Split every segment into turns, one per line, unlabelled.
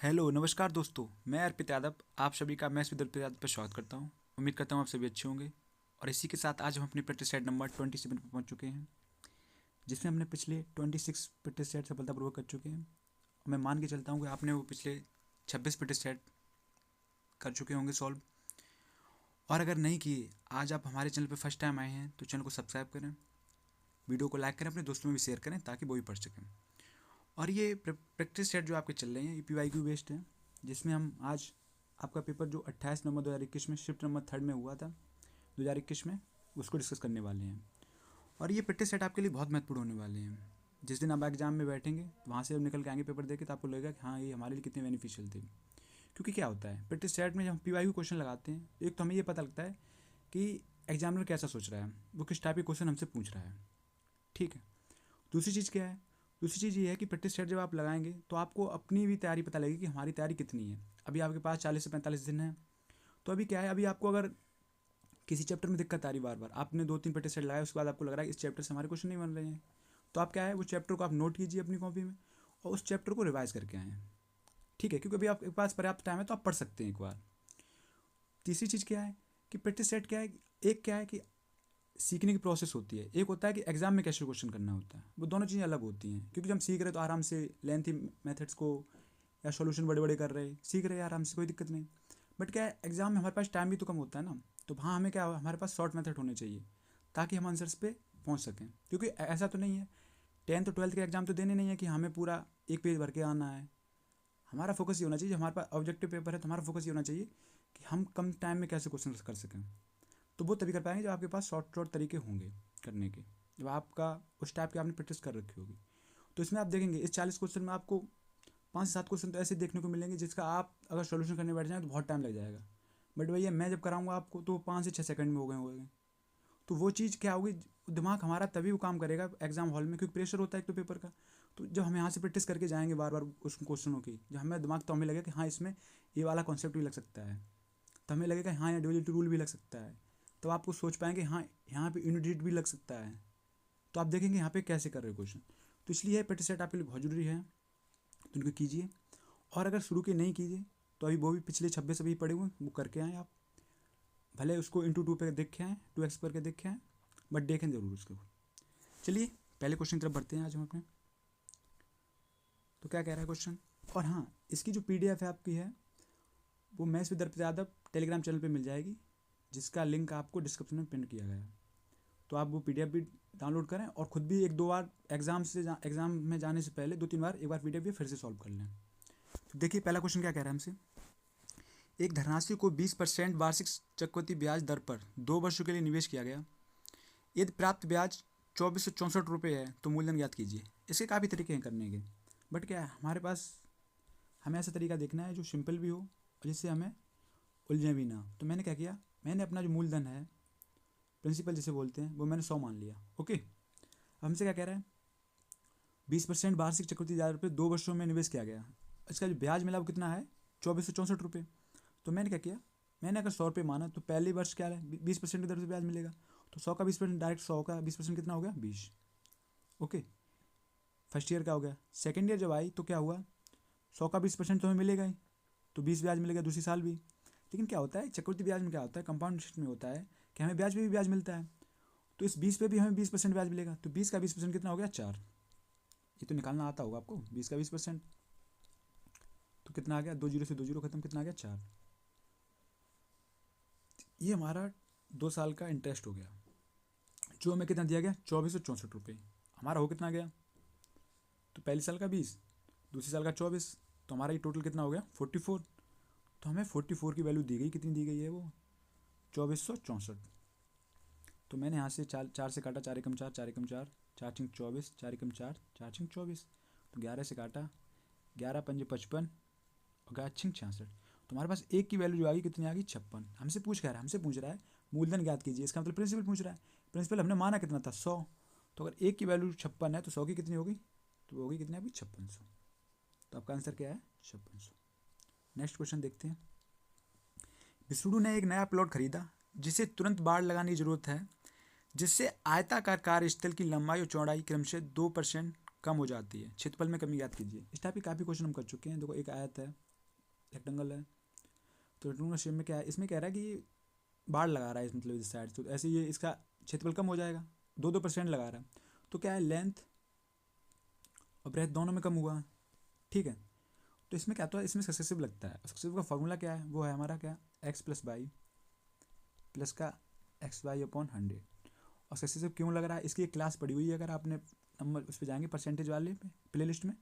Hello नमस्कार दोस्तों, मैं अर्पित यादव आप सभी का मैथ्स विद अर्पित यादव पर स्वागत करता हूं। उम्मीद करता हूं आप सभी अच्छे होंगे। और इसी के साथ आज हम अपनी प्रैक्टिस सेट नंबर 27 पर पहुंच चुके हैं, जिसमें हमने पिछले 26 प्रैक्टिस सेट सफलतापूर्वक कर चुके हैं। और मैं मान के चलता हूं कि आपने वो पिछले 26 प्रैक्टिस सेट कर चुके होंगे सॉल्व। और अगर नहीं किए, आज आप हमारे चैनल पर फर्स्ट टाइम आए हैं तो चैनल को सब्सक्राइब करें, वीडियो को लाइक करें, अपने दोस्तों में भी शेयर करें ताकि वो भी पढ़ सकें। और ये प्रैक्टिस सेट जो आपके चल रहे हैं ये PYQ बेस्ड है, जिसमें हम आज आपका पेपर जो 28 नवंबर 2021 में शिफ्ट नंबर 3 में हुआ था 2021 में, उसको डिस्कस करने वाले हैं। और ये प्रैक्टिस सेट आपके लिए बहुत महत्वपूर्ण होने वाले हैं। जिस दिन आप एग्जाम में बैठेंगे वहाँ से निकल के आएंगे पेपर देके, तो आपको लगेगा कि हाँ ये हमारे लिए कितने बेनिफिशियल थे। क्योंकि क्या होता है प्रैक्टिस सेट में जब हम PYQ क्वेश्चन लगाते हैं, एक तो हमें ये पता लगता है कि एग्जामिनर कैसा सोच रहा है, वो किस टाइप के क्वेश्चन हमसे पूछ रहा है। ठीक है। दूसरी चीज़ क्या है? दूसरी चीज़ ये है कि प्रैक्टिस सेट जब आप लगाएंगे तो आपको अपनी भी तैयारी पता लगेगी कि हमारी तैयारी कितनी है। अभी आपके पास 40 से 45 दिन है, तो अभी क्या है, अभी आपको अगर किसी चैप्टर में दिक्कत आ रही बार बार, आपने 2-3 प्रैक्टिस सेट लगाए, उसके बाद आपको लग रहा है कि इस चैप्टर से हमारे क्वेश्चन नहीं बन रहे हैं, तो आप क्या है वो चैप्टर को आप नोट कीजिए अपनी कॉपी में और उस चैप्टर को रिवाइज करके आएँ। ठीक है, क्योंकि अभी आपके पास पर्याप्त टाइम है तो आप पढ़ सकते हैं एक बार। तीसरी चीज़ क्या है कि प्रैक्टिस सेट क्या है, एक क्या है कि सीखने की प्रोसेस होती है, एक होता है कि एग्जाम में कैसे क्वेश्चन करना होता है। वो दोनों चीज़ें अलग होती हैं, क्योंकि जब हम सीख रहे तो आराम से लेंथी मेथड्स को या सॉल्यूशन बड़े बड़े कर रहे सीख रहे हैं आराम से, कोई दिक्कत नहीं। बट क्या है, एग्जाम में हमारे पास टाइम भी तो कम होता है ना, तो वहाँ हमें क्या हमारे पास शॉर्ट मेथड होने चाहिए ताकि हम आंसर्स पे पहुँच सकें। क्योंकि ऐसा तो नहीं है 10th और 12th के एग्जाम तो देने नहीं है कि हमें पूरा एक पेज भर के आना है। हमारा फोकस ये होना चाहिए, हमारे पास ऑब्जेक्टिव पेपर है तो हमारा फोकस ये होना चाहिए कि हम कम टाइम में कैसे क्वेश्चन कर सकें। तो वो तभी कर पाएंगे जब आपके पास शॉर्ट शॉर्ट तरीके होंगे करने के, जब आपका उस टाइप की आपने प्रैक्टिस कर रखी होगी। तो इसमें आप देखेंगे इस 40 क्वेश्चन में आपको 5 से 7 क्वेश्चन तो ऐसे देखने को मिलेंगे जिसका आप अगर सोल्यूशन करने बैठ जाए तो बहुत टाइम लग जाएगा। बट भैया मैं जब कराऊंगा आपको तो 5 से 6 सेकंड में हो गए होंगे। तो वो चीज़ क्या होगी, दिमाग हमारा तभी वो काम करेगा एग्जाम हॉल में, क्योंकि प्रेशर होता है एक तो पेपर का। तो जब हम यहाँ से प्रैक्टिस करके जाएंगे बार बार उस क्वेश्चनों की, जब हमें दिमाग तो हमें लगेगा कि हाँ इसमें ये वाला कॉन्सेप्ट भी लग सकता है, तो हमें लगेगा हाँ यहाँ डिविजिबिलिटी रूल भी लग सकता है। तो आपको सोच पाएंगे हाँ यहाँ पे यूनिट भी लग सकता है। तो आप देखेंगे यहाँ पे कैसे कर रहे हो क्वेश्चन। तो इसलिए प्रैक्टिस सेट आपके लिए बहुत ज़रूरी है, तो उनको कीजिए। और अगर शुरू के नहीं कीजिए तो अभी वो भी पिछले 26 अभी पड़े हुए वो करके आएँ आप, भले उसको इंटू 2 पे देखे आएँ, 2x करके देखे आएँ, बट देखें ज़रूर उसको। चलिए पहले क्वेश्चन की तरफ बढ़ते हैं आज हम अपने। तो क्या कह रहा है क्वेश्चन, और हाँ इसकी जो PDF है आपकी है वो maths with Arpit Yadav Telegram channel पे मिल जाएगी, जिसका लिंक आपको डिस्क्रिप्शन में पिन किया गया है। तो आप वो PDF भी डाउनलोड करें और ख़ुद भी 1-2 बार एग्ज़ाम में जाने से पहले 2-3 बार एक बार PDF भी फिर से सॉल्व कर लें। तो देखिए पहला क्वेश्चन क्या कह रहा है हमसे, एक धनराशि को 20% वार्षिक चक्रवृद्धि ब्याज दर पर 2 वर्षों के लिए निवेश किया गया। यदि प्राप्त ब्याज 2464 रुपये है तो मूलधन ज्ञात कीजिए। इसके काफ़ी तरीके हैं करने के, बट क्या है हमारे पास हमें ऐसा तरीका देखना है जो सिंपल भी हो और जिससे हमें उलझे भी ना। तो मैंने क्या किया, मैंने अपना जो मूलधन है, प्रिंसिपल जिसे बोलते हैं, वो मैंने 100 मान लिया। ओके, अब हमसे क्या कह रहा है, 20% वार्षिक चक्रवृद्धि ब्याज पर 2 वर्षों में निवेश किया गया। इसका जो ब्याज मिला वो कितना है, 2464 रुपये। तो मैंने क्या किया, मैंने अगर 100 रुपये माना तो पहले वर्ष क्या है 20% की दर से ब्याज मिलेगा, तो 100 का 20% डायरेक्ट 100 का 20% कितना हो गया 20। ओके, फर्स्ट ईयर का हो गया। सेकेंड ईयर जब आई तो क्या हुआ, 100 का 20% तो हमें मिलेगा ही, तो 20 ब्याज मिलेगा दूसरी साल भी। लेकिन क्या होता है चक्रवृद्धि ब्याज में क्या होता है, कंपाउंड इंटरेस्ट में होता है कि हमें ब्याज पे भी ब्याज मिलता है। तो इस 20 पे भी हमें 20% ब्याज मिलेगा, तो 20 का 20% कितना हो गया 4। ये तो निकालना आता होगा आपको, 20 का 20% तो कितना आ गया, 2 जीरो से 2 जीरो खत्म, कितना आ गया 4। ये हमारा 2 साल का इंटरेस्ट हो गया, जो हमें कितना दिया गया 2464 रुपये। हमारा हो कितना गया, तो पहले साल का 20, दूसरे साल का 24, तो हमारा ये टोटल कितना हो गया 44। तो हमें 44 की वैल्यू दी गई, कितनी दी गई है वो 2464। तो मैंने यहाँ से 4 से काटा, 4 एकम 4, 4 एकम 4, 4 छिंग 24, 4 एकम 4, 4 छिंग 24, तो 11 से काटा, 11 पंजे 55 और 11 छिंग 66। तो हमारे पास एक की वैल्यू जो आ गई कितनी आ गई 56। हमसे पूछ रहा है मूलधन ज्ञात कीजिए, इसका मतलब प्रिंसिपल पूछ रहा है। प्रिंसिपल हमने माना कितना था 100, तो अगर एक की वैल्यू 56 है तो 100 की कितनी होगी, तो वो होगी कितनी अभी 5600। तो आपका आंसर क्या है 5600। नेक्स्ट क्वेश्चन देखते हैं। विष्णु ने एक नया प्लॉट खरीदा जिसे तुरंत बाड़ लगाने की जरूरत है, जिससे आयताकार कार्यस्थल की लंबाई और चौड़ाई क्रमशः 2% कम हो जाती है। क्षेत्रफल में कमी ज्ञात कीजिए। इस टाइप के काफ़ी क्वेश्चन हम कर चुके हैं। देखो एक आयत है, रेक्टेंगल है तो रेक्टेंगल शेप में क्या है, इसमें कह रहा है कि बाढ़ लगा रहा है इस मतलब इस साइड, तो ऐसे ये इसका क्षेत्रफल कम हो जाएगा, 2% लगा रहा है, तो क्या है लेंथ और ब्रेथ दोनों में कम हुआ, ठीक है। तो इसमें क्या होता है, इसमें सक्सेसिव लगता है, सक्सेसिव का फॉर्मूला क्या है, वो है हमारा क्या, एक्स प्लस वाई प्लस का एक्स वाई अपॉन 100। और सक्सेसिव क्यों लग रहा है, इसकी एक क्लास पड़ी हुई है, अगर आपने नंबर उस पर जाएंगे परसेंटेज वाले पे प्ले लिस्ट में,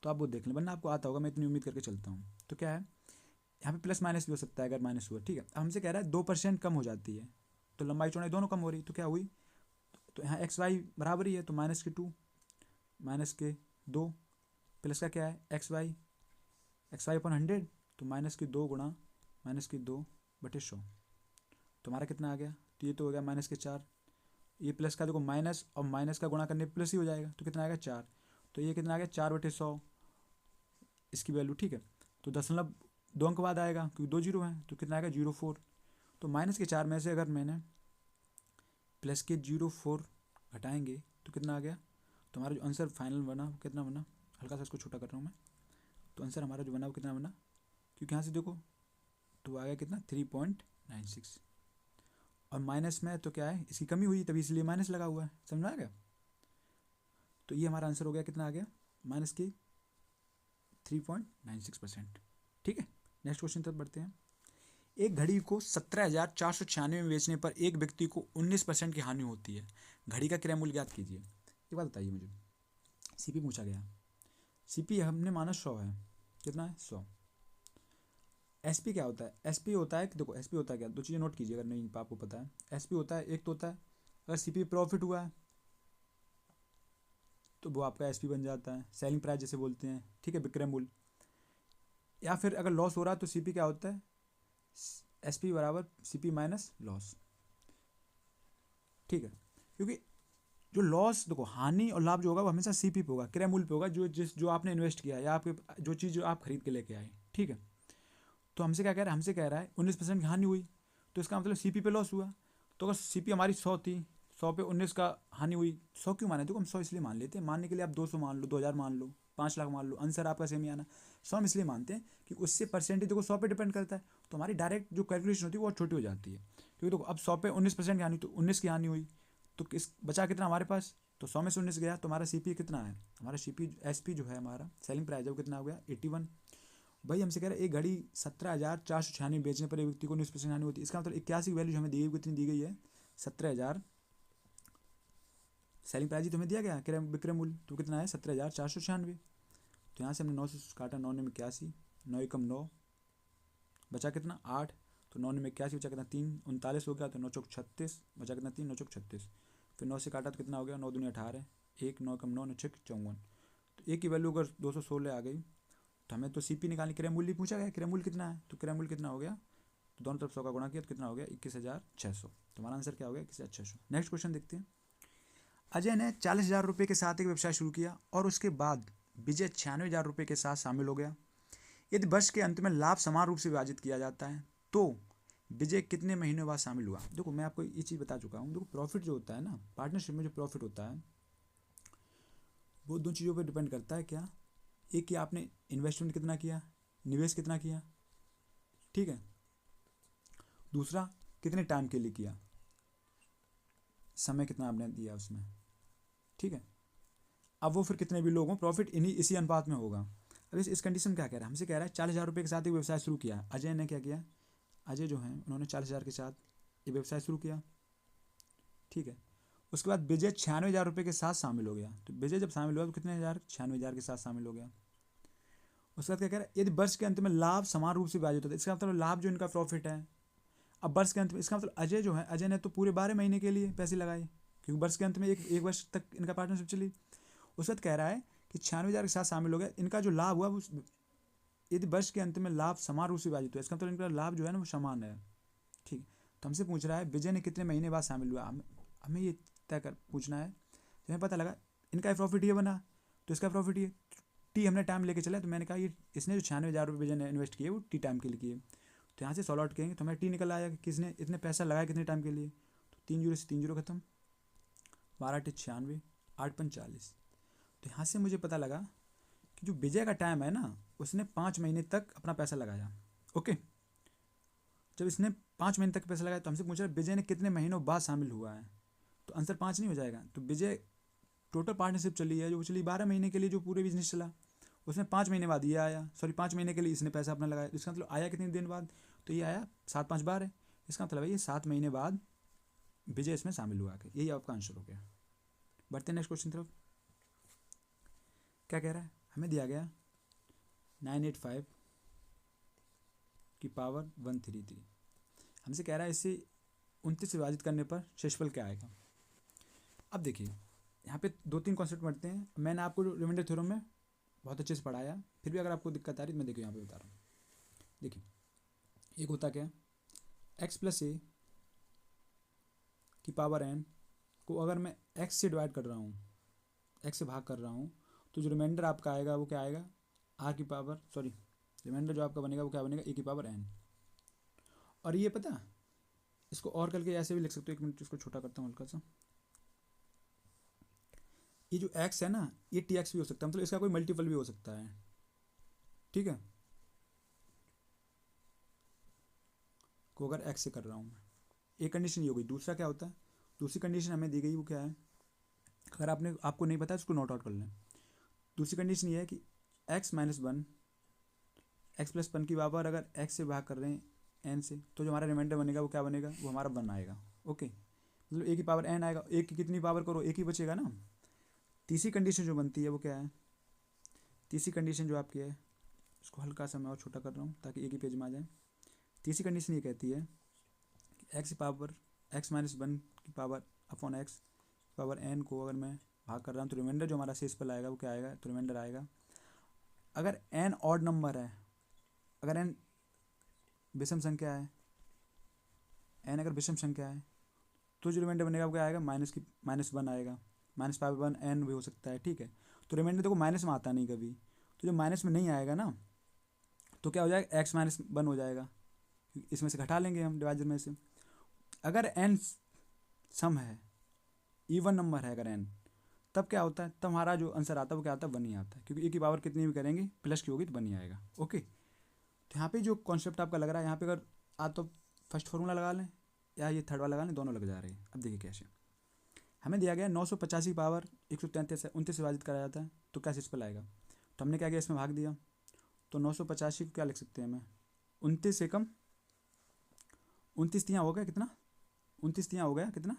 तो आप वो देख लें, वरना आपको आता होगा, मैं इतनी उम्मीद करके चलता हूँ। तो क्या है यहाँ पे प्लस माइनस भी हो सकता है, अगर माइनस हुआ, ठीक है। अब हमसे कह रहा है 2% कम हो जाती है, तो लंबाई चौड़ाई दोनों कम हो रही, तो क्या हुई, तो यहाँ एक्स वाई बराबर ही है, तो -2 -2 प्लस का क्या है एक्स वाई अपॉन 100, तो -2 गुणा -2/100, तो हमारा कितना आ गया, तो ये तो हो गया -4, ये प्लस का देखो माइनस और माइनस का गुणा करने प्लस ही हो जाएगा, तो कितना आएगा 4, तो ये कितना आ गया 4/100 इसकी वैल्यू, ठीक है। तो 0.2 अंक बाद आएगा क्योंकि 2 जीरो हैं, तो कितना आएगा 0.4। तो -4 में से अगर मैंने प्लस के 0.4 घटाएंगे तो कितना आ गया, तो हमारा जो आंसर फाइनल बना वो कितना बना, हल्का सा इसको छोटा कर रहा हूँ मैं, तो आंसर हमारा जो बना वो कितना बना, क्योंकि यहाँ से देखो तो आ गया कितना 3.96, और माइनस में तो क्या है इसकी कमी हुई तभी इसलिए माइनस लगा हुआ है, समझ में आ गया। तो ये हमारा आंसर हो गया, कितना आ गया माइनस की 3.96%, ठीक है। नेक्स्ट क्वेश्चन तक बढ़ते हैं। एक घड़ी को 17,496 में बेचने पर एक व्यक्ति को 19% की हानि होती है, घड़ी का क्रय मूल्य ज्ञात कीजिए। ये बात बताइए मुझे, सीपी पूछा गया, सीपी हमने माना 100 है, कितना है 100। एसपी क्या होता है, एसपी होता है कि देखो एसपी होता है क्या, दो चीज़ें नोट कीजिए अगर नहीं आपको पता है। एसपी होता है, एक तो होता है अगर सीपी प्रॉफिट हुआ है तो वो आपका एसपी बन जाता है, सेलिंग प्राइस जैसे बोलते हैं, ठीक है, विक्रय मूल्य। या फिर अगर लॉस हो रहा है तो सीपी क्या होता है, एसपी बराबर सीपी माइनस लॉस, ठीक है। क्योंकि जो लॉस देखो हानि और लाभ जो होगा वो हमेशा सीपी पे होगा, क्रय मूल्य पे होगा, जो आपने इन्वेस्ट किया या आपके जो चीज़ जो आप खरीद के लेके आए, ठीक है। तो हमसे क्या कह रहा है, हमसे कह रहा है 19% की हानि हुई, तो इसका मतलब सीपी पे लॉस हुआ। तो अगर सीपी हमारी 100 थी, 100 पे 19 का हानि हुई, 100 क्यों माने, देखो हम 100 इसलिए मान लेते हैं, मानने के लिए आप 200 मान लो, 2000 मान लो, 5 लाख मान लो, आंसर आपका सेम ही आना। 100 हम इसलिए मानते हैं कि उससे परसेंटेज देखो 100 पे डिपेंड करता है, तो हमारी डायरेक्ट जो कैलकुलेशन होती है वो छोटी हो जाती है, क्योंकि देखो अब 100 पे 19% की हानि, तो 19 की हानि हुई, तो किस बचा कितना हमारे पास, तो 100 में से 19 गया, तो हमारा सीपी कितना है, हमारा सीपी एसपी जो है हमारा सेलिंग प्राइस है वो कितना हो गया 81। भाई हमसे कह रहे हैं एक घड़ी 17,496 बेचने पर एक व्यक्ति को 19% हानि होती है, इसका मतलब 81 वैल्यू हमें दी गई, कितनी दी गई है 17,000, सेलिंग प्राइस ही तो हमें दिया गया क्रय विक्रय मूल्य, तो कितना है 17,496। तो यहाँ से हमने 9 से काटा, 9 में 81, 9 एकम 9, बचा कितना 8, तो 9 में 81 बचा कितना 3, 39 हो गया, तो 9 चौक 36, बचा कितना 3, 9 चौक 36, फिर 9 से काटा तो कितना हो गया 9 दूनी 18, 1 9 कम 9 9 छः 54, तो एक की वैल्यू अगर 216 आ गई, तो हमें तो सीपी निकालनी, क्रय मूल्य पूछा गया, क्रय मूल्य कितना है, तो क्रय मूल्य कितना हो गया, तो दोनों तरफ 100 का गुणा किया तो कितना हो गया 21,600, तो हमारा आंसर क्या हो गया 21,600। नेक्स्ट क्वेश्चन देखते हैं। अजय ने 40,000 रुपये के साथ एक व्यवसाय शुरू किया और उसके बाद विजय 96,000 रुपये के साथ शामिल हो गया। यदि वर्ष के अंत में लाभ समान रूप से विभाजित किया जाता है तो विजय कितने महीनों बाद शामिल हुआ। देखो मैं आपको ये चीज़ बता चुका हूँ, देखो प्रॉफिट जो होता है ना, पार्टनरशिप में जो प्रॉफिट होता है वो दो चीज़ों पर डिपेंड करता है, क्या, एक कि आपने इन्वेस्टमेंट कितना किया, निवेश कितना किया, ठीक है, दूसरा कितने टाइम के लिए किया, समय कितना आपने दिया उसमें, ठीक है। अब वो फिर कितने भी लोग हों प्रॉफिट इन्हीं इसी अनुपात में होगा। अब इस कंडीशन क्या कह रहा है, हमसे कह रहा है 40,000 रुपये के साथ एक व्यवसाय शुरू किया, अजय ने क्या किया, अजय जो है उन्होंने 40,000 के साथ ये व्यवसाय शुरू किया, ठीक है। उसके बाद विजय 96,000 रुपये के साथ शामिल हो गया, तो विजय जब शामिल हुआ तो कितने हज़ार 96,000 के साथ शामिल हो गया। उसके बाद क्या कह रहा है, यदि वर्ष के अंत में लाभ समान रूप से विभाजित होता है, इसका मतलब लाभ जो इनका प्रॉफिट है, अब वर्ष के अंत में इसका मतलब अजय जो है, अजय ने तो पूरे 12 महीने के लिए पैसे लगाए, क्योंकि वर्ष के अंत में एक वर्ष तक इनका पार्टनरशिप चली। उस वक्त कह रहा है कि 96,000 के साथ शामिल हो गया, इनका जो लाभ हुआ वो यदि वर्ष के अंत में लाभ समान रूप से विभाजित हुआ, इसका मतलब इनका लाभ जो है ना वो समान है, ठीक। तो हमसे पूछ रहा है विजय ने कितने महीने बाद शामिल हुआ, हमें ये तय कर पूछना है। तो हमें पता लगा इनका प्रॉफिट ये बना तो इसका प्रॉफिट ये टी हमने टाइम लेके चला, तो मैंने कहा ये इसने जो 96,000 रुपये विजय ने इन्वेस्ट किए वो टी टाइम के लिए किए, तो यहाँ से सॉल्व आउट करेंगे तो हमें टी निकल आया कि किसने इतने पैसा लगाया कितने टाइम के लिए, तो 3 जीरो से 3 जीरो खत्म, 12 टे 96, 8 5 40। तो यहाँ से मुझे पता लगा कि जो विजय का टाइम है ना उसने 5 महीने तक अपना पैसा लगाया। ओके, जब इसने 5 महीने तक पैसा लगाया तो हमसे पूछ रहा है विजय ने कितने महीनों बाद शामिल हुआ है, तो आंसर 5 नहीं हो जाएगा। तो विजय टोटल पार्टनरशिप चली है जो चली 12 महीने के लिए, जो पूरे बिजनेस चला, उसमें 5 महीने बाद ये आया, सॉरी 5 महीने के लिए इसने पैसा अपना लगाया। इसका मतलब आया कितने दिन बाद, तो ये आया 7 5 12 है। इसका मतलब है ये 7 महीने बाद विजय इसमें शामिल हुआ के, यही आपका आंसर हो गया। बढ़ते हैं नेक्स्ट क्वेश्चन तरफ। क्या कह रहा है, हमें दिया गया 985 की पावर 133, हमसे कह रहा है इसे 29 से विभाजित करने पर शेषफल क्या आएगा। अब देखिए यहाँ पे 2-3 कॉन्सेप्ट बढ़ते हैं। मैंने आपको रिमाइंडर थ्योरम में बहुत अच्छे से पढ़ाया, फिर भी अगर आपको दिक्कत आ रही है मैं देखिए यहाँ पे बता रहा हूँ। देखिए एक होता क्या, x प्लस ए की पावर n को अगर मैं x से डिवाइड कर रहा हूँ, x से भाग कर रहा हूँ, तो जो रिमाइंडर आपका आएगा वो क्या आएगा, r की पावर, सॉरी रिमाइंडर जो आपका बनेगा वो क्या बनेगा, a की पावर n। और ये पता इसको और करके ऐसे भी लिख सकते हो, 1 मिनट इसको छोटा करता हूँ हल्का सा। ये जो x है ना ये tx भी हो सकता है, मतलब इसका कोई मल्टीपल भी हो सकता है, ठीक है, को अगर x से कर रहा हूँ मैं, एक कंडीशन ये हो गई। दूसरा क्या होता है, दूसरी कंडीशन हमें दी गई वो क्या है, अगर आपको नहीं पता उसको नोट आउट कर लें। दूसरी कंडीशन ये है कि x माइनस 1 एक्स प्लस 1 की पावर अगर x से भाग कर रहे हैं n से, तो जो हमारा रिमाइंडर बनेगा वो क्या बनेगा, वो हमारा 1 आएगा। ओके, मतलब a की पावर n आएगा, एक की कितनी पावर करो, एक ही बचेगा ना। तीसरी कंडीशन जो बनती है वो क्या है, तीसरी कंडीशन जो आपकी है, इसको हल्का सा मैं और छोटा कर रहा हूँ ताकि एक ही पेज में आ जाए। तीसरी कंडीशन ये कहती है कि एक्स की पावर x माइनस 1 की power upon x power n को अगर मैं भाग कर रहा हूँ तो रिमाइंडर जो हमारा शेष पर आएगा वो क्या आएगा, तो रिमाइंडर आएगा अगर n ऑड नंबर है, अगर n विषम संख्या है, n अगर विषम संख्या है तो जो रिमाइंडर बनेगा वो क्या आएगा, -1 आएगा, -1 n भी हो सकता है, ठीक है। तो रिमाइंडर देखो माइनस में आता नहीं कभी, तो जो माइनस में नहीं आएगा ना तो क्या हो जाएगा, x माइनस 1 हो जाएगा, इसमें से घटा लेंगे हम डिवाइजर में से। अगर n सम है, इवन नंबर है अगर n, तब क्या होता है, तब हमारा जो आंसर आता है वो क्या आता है, 1 ही आता है, क्योंकि a की पावर कितनी भी करेंगे प्लस की होगी तो 1 ही आएगा। ओके, तो यहाँ पे जो कॉन्सेप्ट आपका लग रहा है, यहाँ पे अगर आप तो फर्स्ट फार्मूला लगा लें या ये थर्ड वाला लगा लें, दोनों लग जा रहे हैं। अब देखिए कैसे, हमें दिया गया 985 की पावर 133 है, 29 से विभाजित करा जाता है तो क्या शेषफल आएगा। तो हमने क्या किया, इसमें भाग दिया, तो 985 को क्या लिख सकते हैं हमें, 29 से कम 29 तियाँ हो गया कितना, 29 तियाँ हो गया कितना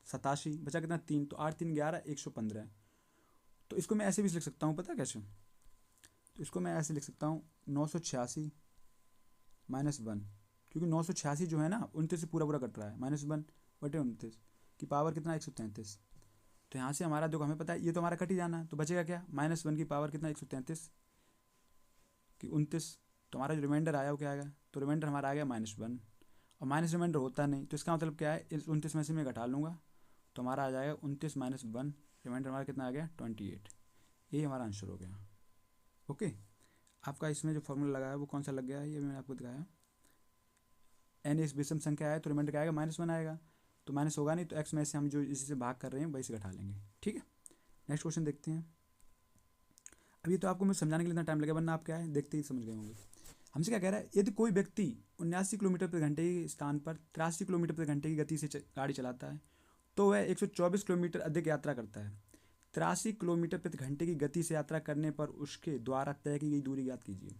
87, बचा कितना 3, तो 8 3 11 115। तो इसको मैं ऐसे भी लिख सकता हूँ, पता है कैसे, तो इसको मैं ऐसे लिख सकता हूँ 986 माइनस 1, क्योंकि 986 जो है ना 29 से पूरा पूरा कट रहा है, -1 बटे 29 की पावर कितना 133। तो यहाँ से हमारा जो हमें पता है ये तो हमारा कट ही जाना है, तो बचेगा क्या, -1 की पावर कितना 133 कि 29, तो हमारा जो रिमाइंडर आया वो क्या आएगा, तो रिमाइंडर हमारा आ गया -1, और माइनस रिमाइंडर होता नहीं तो इसका मतलब क्या है, इस 29 में से मैं घटा लूँगा तो हमारा आ जाएगा 29 माइनस 1, रिमाइंडर हमारा कितना आ गया 28, यही हमारा आंसर हो गया। ओके, आपका इसमें जो फॉर्मूला लगा है वो कौन सा लग गया है, ये मैंने आपको दिखाया। n इस विषम संख्या है तो रिमाइंडर क्या आएगा, -1 आएगा, तो माइनस होगा नहीं तो x में से हम जो इसी से भाग कर रहे हैं वही से घटा लेंगे, ठीक है। नेक्स्ट क्वेश्चन देखते हैं। अभी तो आपको मैं समझाने के लिए इतना टाइम लगेगा, वरना आप क्या है देखते ही समझ गए होंगे। हमसे क्या कह रहा है, यदि कोई व्यक्ति 79 किलोमीटर प्रति घंटे के स्थान पर 83 किलोमीटर प्रति घंटे की गति से गाड़ी चलाता है तो वह 124 किलोमीटर अधिक यात्रा करता है। 83 किलोमीटर प्रति घंटे की गति से यात्रा करने पर उसके द्वारा तय की गई दूरी ज्ञात कीजिए।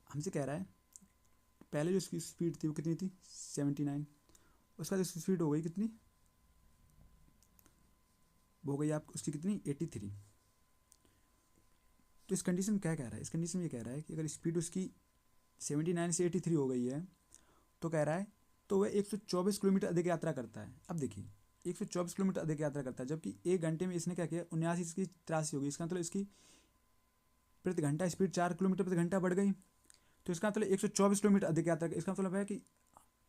हमसे कह रहा है पहले जो इसकी स्पीड थी वो कितनी थी 79, उसका जो स्पीड हो गई कितनी, वो हो गई आप उसकी कितनी 83। तो इस कंडीशन में क्या कह रहा है, इस कंडीशन में ये कह रहा है कि अगर स्पीड उसकी 79 से 83 हो गई है तो कह रहा है तो वह 124 किलोमीटर अधिक यात्रा करता है। अब देखिए 124 किलोमीटर अधिक यात्रा करता है, जबकि 1 घंटे में इसने क्या किया 79 इसकी 83 होगी, इसका मतलब इसकी प्रति घंटा स्पीड 4 किलोमीटर प्रति घंटा बढ़ गई, तो इसका मतलब 124 किलोमीटर अधिक यात्रा, इसका मतलब है कि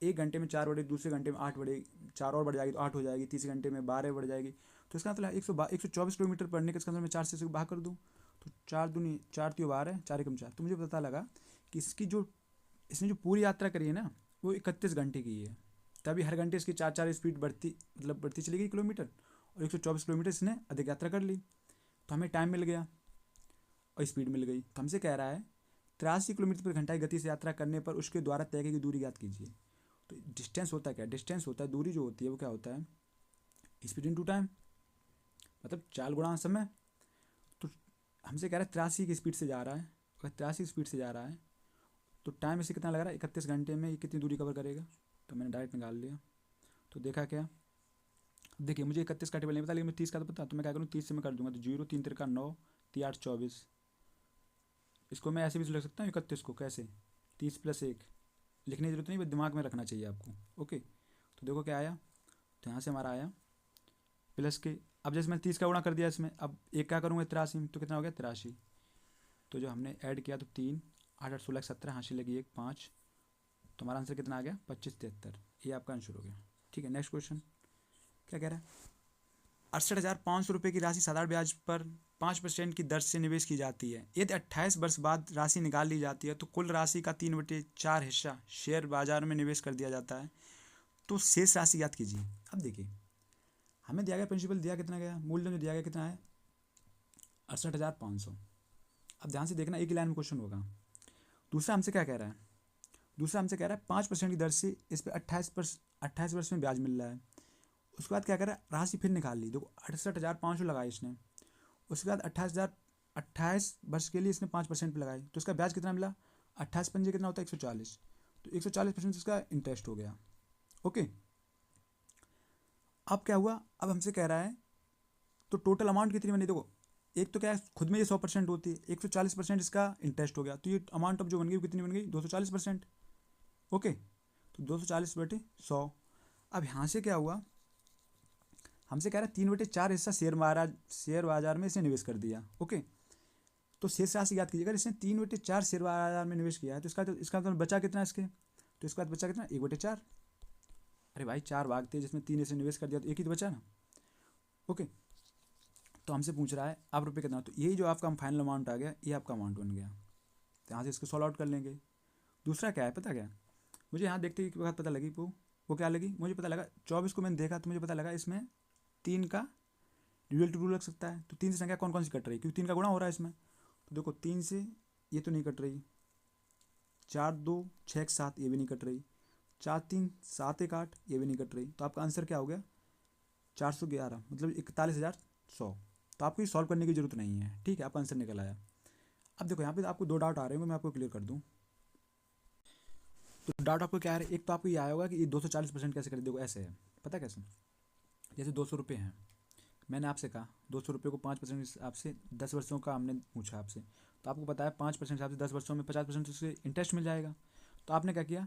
1 घंटे में 4 बढ़े, दूसरे घंटे में 8 बढ़ेगी, 4 और बढ़ जाएगी तो 8 हो जाएगी, तीसरे घंटे में 12 बढ़ जाएगी, तो इसका मतलब 124 किलोमीटर पढ़ने के इसका मतलब मैं 4 से भाग कर दूँ तो 4 दूनी 4 त्यों 12 4 एकम 4, तो मुझे पता लगा कि इसने जो पूरी यात्रा करी है ना वो 31 घंटे की है, तभी हर घंटे इसकी 4 स्पीड बढ़ती चली गई किलोमीटर, और 124 किलोमीटर इसने अधिक यात्रा कर ली, तो हमें टाइम मिल गया। और स्पीड मिल गई। तो हमसे कह रहा है 83 किलोमीटर प्रति घंटा की गति से यात्रा करने पर उसके द्वारा तय की गई दूरी ज्ञात कीजिए। तो डिस्टेंस होता है क्या, डिस्टेंस होता है दूरी जो होती है वो क्या होता है, स्पीड इनटू टाइम, मतलब चाल गुणा समय। तो हमसे कह रहा है 83 की स्पीड से जा रहा है, अगर 83 स्पीड से जा रहा है तो टाइम इसे कितना लग रहा है, 31 घंटे में ये कितनी दूरी कवर करेगा। तो मैंने डायरेक्ट निकाल लिया। तो देखा क्या, देखिए मुझे 31 का टेबल नहीं पता, लेकिन मैं 30 का तो पता, तो मैं क्या करूँ 30 से मैं कर दूंगा। तो 0 3 तिरका 9 3 8 24, इसको मैं ऐसे भी लिख सकता हूँ 31 को कैसे, 30 + 1, लिखने की जरूरत नहीं, बस दिमाग में रखना चाहिए आपको। ओके, तो देखो क्या आया, तो यहाँ से हमारा आया प्लस के, अब जैसे मैंने 30 का गुणा कर दिया इसमें, अब एक क्या करूँगा 83 में, तो कितना हो गया 83। तो जो हमने ऐड किया तो 3 8 8 16 17, हाँसी लगी 1 5, तो हमारा आंसर कितना आ गया 25 73, ये आपका आंसर हो गया। ठीक है, नेक्स्ट क्वेश्चन क्या कह रहा है, 68,500 रुपये की राशि साधारण ब्याज पर 5% की दर से निवेश की जाती है। यदि 28 वर्ष बाद राशि निकाल ली जाती है तो कुल राशि का 3/4 हिस्सा शेयर बाजार में निवेश कर दिया जाता है, तो शेष राशि याद कीजिए। अब देखिए हमें दिया गया प्रिंसिपल, दिया कितना गया, मूलधन जो दिया गया कितना है 68,500। अब ध्यान से देखना, एक ही लाइन में क्वेश्चन होगा। दूसरा हमसे क्या कह रहा है, दूसरा हमसे कह रहा है 5% की दर से इस पर 28 वर्ष में ब्याज मिल रहा है। उसके बाद क्या कर रहा है, राशि फिर निकाल ली, देखो 68,500 लगाई इसने, उसके बाद 28 वर्ष के लिए इसने 5% पे लगाई, तो इसका ब्याज कितना मिला, 28 पंजे कितना होता है 140, तो 140% इसका इंटरेस्ट हो गया। ओके, अब क्या हुआ, अब हमसे कह रहा है तो टोटल अमाउंट कितनी बनी, देखो एक तो क्या है खुद में ये 100% होती है, 140% इसका इंटरेस्ट हो गया, तो ये अमाउंट अब जो बन गई वो कितनी बन गई 240%। ओके, तो 240/100। अब यहाँ से क्या हुआ, हमसे कह रहा है 3/4 हिस्सा शेयर बाजार में इसने निवेश कर दिया। ओके, तो शेष राशि याद कीजिए, अगर इसने 3/4 शेयर बाजार में निवेश किया है तो इसका तो बचा कितना इसके, तो इसका बचा कितना 1/4। अरे भाई 4 भाग थे जिसमें 3 इसने निवेश कर दिया, तो एक ही तो बचा ना। ओके, तो हमसे पूछ रहा है आप रुपये कितना, तो यही जो आपका फाइनल अमाउंट आ गया, ये आपका अमाउंट बन गया। तो यहाँ से इसको सॉल्व आउट कर लेंगे। दूसरा क्या है पता क्या, मुझे यहाँ देखते ही बात पता लगी, वो क्या लगी, मुझे पता लगा 24 को मैंने देखा तो मुझे पता लगा इसमें 3 का ड्यूअल टू लग सकता है। तो 3 से संख्या कौन कौन सी कट रही है, क्योंकि 3 का गुणा हो रहा है इसमें। तो देखो 3 से ये तो नहीं कट रही, 4 2 6 7 ये भी नहीं कट रही, 4 3 7 1 8 ये भी नहीं कट रही। तो आपका आंसर क्या हो गया 411, मतलब 41,100। तो आपको ये सॉल्व करने की जरूरत नहीं है। ठीक है, आपका आंसर निकल आया। अब देखो यहाँ पे आपको 2 डाउट आ रहे हैं, मैं आपको क्लियर कर दूँ। तो डाउट आपको क्या आ रहा है, एक तो आपको ये आया होगा कि ये 240% कैसे करें। देखो ऐसे है, पता कैसे, जैसे 200 रुपये हैं, मैंने आपसे कहा 200 रुपये को 5% हिसाब से 10 वर्षों का हमने पूछा आपसे, तो आपको बताया 5% हिसाब से 10 वर्षों में 50% उससे इंटरेस्ट मिल जाएगा। तो आपने क्या किया,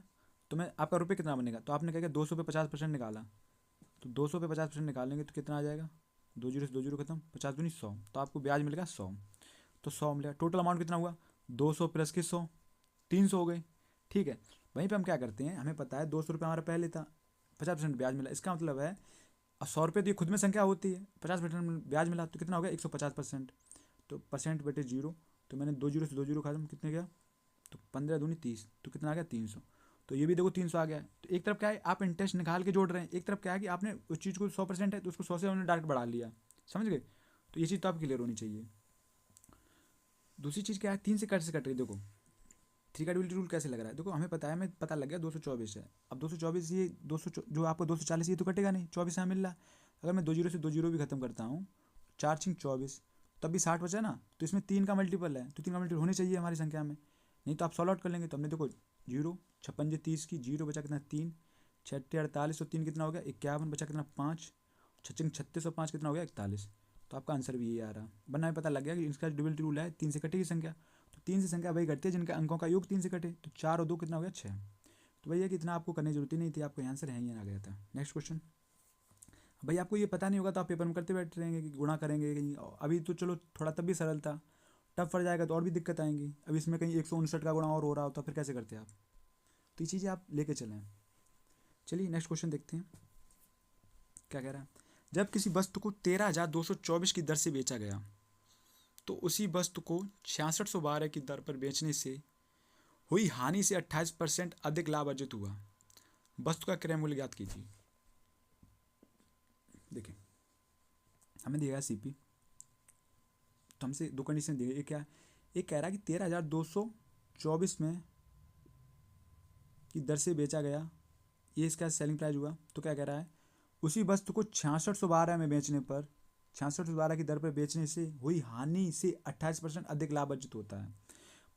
तो मैं आपका रुपये कितना बनेगा, तो आपने क्या किया 200 पे 50% निकाला, तो 200 पे 50% निकालेंगे तो कितना आ जाएगा, 2 जीरो से 2 जीरो खत्म, 50 दूनी 100, तो आपको ब्याज मिलेगा 100। तो 100 मिलेगा, टोटल अमाउंट कितना हुआ 200 प्लस के 100, 300 हो गए। ठीक है, वहीं पे हम क्या करते हैं, हमें पता है 200 रुपये हमारा पहले था, 50% ब्याज मिला, इसका मतलब है और 100 रुपये तो ये खुद में संख्या होती है, 50% ब्याज मिला तो कितना हो गया 150%। तो %/0, तो मैंने 2 जीरो से 2 जीरो खत्म, कितने गया, तो 15 दूनी 30, तो कितना आ गया 300। तो ये भी देखो 300 आ गया। तो एक तरफ क्या है आप इंटरेस्ट निकाल के जोड़ रहे हैं, एक तरफ क्या है कि आपने उस चीज़ को 100% है तो उसको 100 से हमने डायरेक्ट बढ़ा लिया, समझ गए। तो ये चीज़ तो आप क्लियर होनी चाहिए। दूसरी चीज़ क्या है, 3 से कैसे कट रही, देखो 3 का ड्यूअल रूल कैसे लग रहा है, देखो हमें पता है, हमें पता लग गया 224 है। अब 224 ये 200 जो आपको 240 ये तो कटेगा नहीं, 24 यहाँ मिल रहा। अगर मैं 2 जीरो से 2 जीरो भी खत्म करता हूँ, 4 6 24, तब भी 60 बचा ना, तो इसमें 3 का मल्टीपल है, तो 3 का मल्टीपल होने चाहिए हमारी संख्या में, नहीं तो आप सॉल्व आउट कर लेंगे। तो हमने देखो 0 56 30 की, 0 बचा कितना 3, 6 48 और 3 कितना हो गया 51, बचा कितना 5, 6 36 और 5 कितना हो गया 41। तो आपका आंसर भी ये आ रहा, वरना हमें पता लग गया कि इसका ड्यूअल रूल है 3 से कटेगी संख्या, तो 3 से संख्या वही कटती है जिनके अंकों का योग 3 से कटे, तो 4 और 2 कितना हो गया 6। तो भैया कि इतना आपको करने की जरूरत ही नहीं थी, आपको आंसर है ही आ गया था। नेक्स्ट क्वेश्चन, भाई आपको ये पता नहीं होगा तो आप पेपर में करते बैठ रहेंगे कि गुणा करेंगे कहीं, अभी तो चलो थोड़ा तब भी सरल था, टफ पड़ जाएगा तो और भी दिक्कत आएंगी। अब इसमें कहीं 159 का गुणा और हो रहा होता फिर कैसे करते आप, तो ये चीज़ें आप लेके चलें। चलिए नेक्स्ट क्वेश्चन देखते हैं क्या कह रहा है, जब किसी वस्तु को 13,224 की दर से बेचा गया तो उसी वस्तु को 6612 की दर पर बेचने से हुई हानि से 28% अधिक लाभ अर्जित हुआ, वस्तु का क्रय मूल्य ज्ञात कीजिए। देखिए हमें दिया सीपी, तो हमसे 2 कंडीशन दी गई, एक क्या है, एक कह रहा है कि 13,224 में की दर से बेचा गया, ये इसका सेलिंग प्राइस हुआ। तो क्या कह रहा है, उसी वस्तु को 6612 में बेचने पर, 6612 की दर पर बेचने से हुई हानि से 28% अधिक लाभ अर्जित होता है।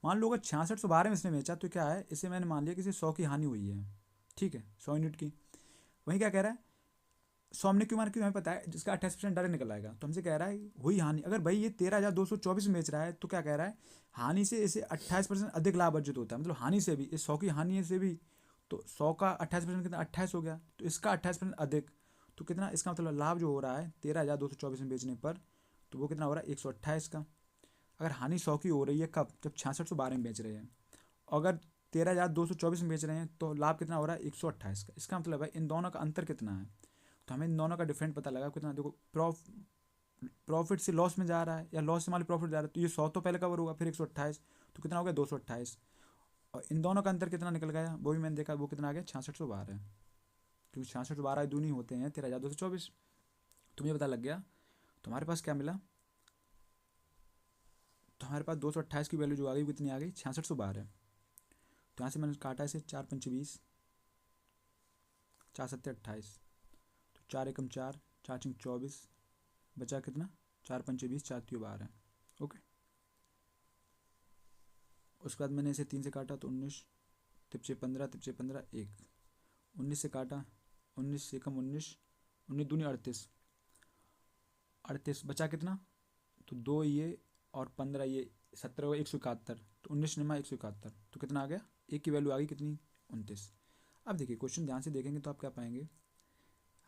मान लो अगर 6612 में इसने बेचा तो क्या है, इसे मैंने मान लिया कि इसे 100 की हानि हुई है, ठीक है, 100 यूनिट की। वहीं क्या कह रहा है, 100 हमने क्यों मान, क्यों हमें पता है जिसका 28% डायरेक्ट निकल आएगा। तो हमसे कह रहा है हुई हानि, अगर भाई ये 13,224 में बेच रहा है तो क्या कह रहा है, हानि से इसे 28% अधिक लाभ अर्जित होता है। मतलब हानि से भी, इस 100 की हानि से भी, तो 100 का 28% कितना, 28 हो गया। तो इसका 28% अधिक, तो कितना, इसका मतलब लाभ जो हो रहा है 13,224 में बेचने पर, तो वो कितना हो रहा है, 128 का। अगर हानि 100 की हो रही है कब, जब 6612 में बेच रहे हैं। अगर 13,224 में बेच रहे हैं तो लाभ कितना हो रहा है, 128 का। इसका मतलब है इन दोनों का अंतर कितना है। तो हमें इन दोनों का डिफरेंट पता लगा कितना। देखो, प्रॉफिट से लॉस में जा रहा है या लॉस से मान लो प्रॉफिट जा रहा है, तो ये 100 तो पहले कवर होगा, फिर 128, तो कितना हो गया, 228। और इन दोनों का अंतर कितना निकल गया, वो भी मैंने देखा, वो कितना आ गया, 6612। क्योंकि 6612 दूनी होते हैं 13,224। तो मुझे पता लग गया। तो हमारे पास क्या मिला, तो हमारे पास 228 की वैल्यू जो आ गई, कितनी आ गई, 6612। तो यहाँ से मैंने काटा इसे, 4 पंच 20, 4 सत्ते 28, तो 4 एकम 4, 4 चिंक 24, बचा कितना, 4 पंचे 20, 4 त्रियो 12। ओके, उसके बाद मैंने इसे 3 से काटा तो 19, तिपचे 15, तिपचे 15 1, 19 से काटा, 19 से कम 19, 19 दूनी 38, 38 बचा कितना, तो 2 ये और 15 ये, 17 171, तो 19 निमा 171, तो कितना आ गया, एक की वैल्यू आ गई कितनी, 29। अब देखिए क्वेश्चन ध्यान से देखेंगे तो आप क्या पाएंगे,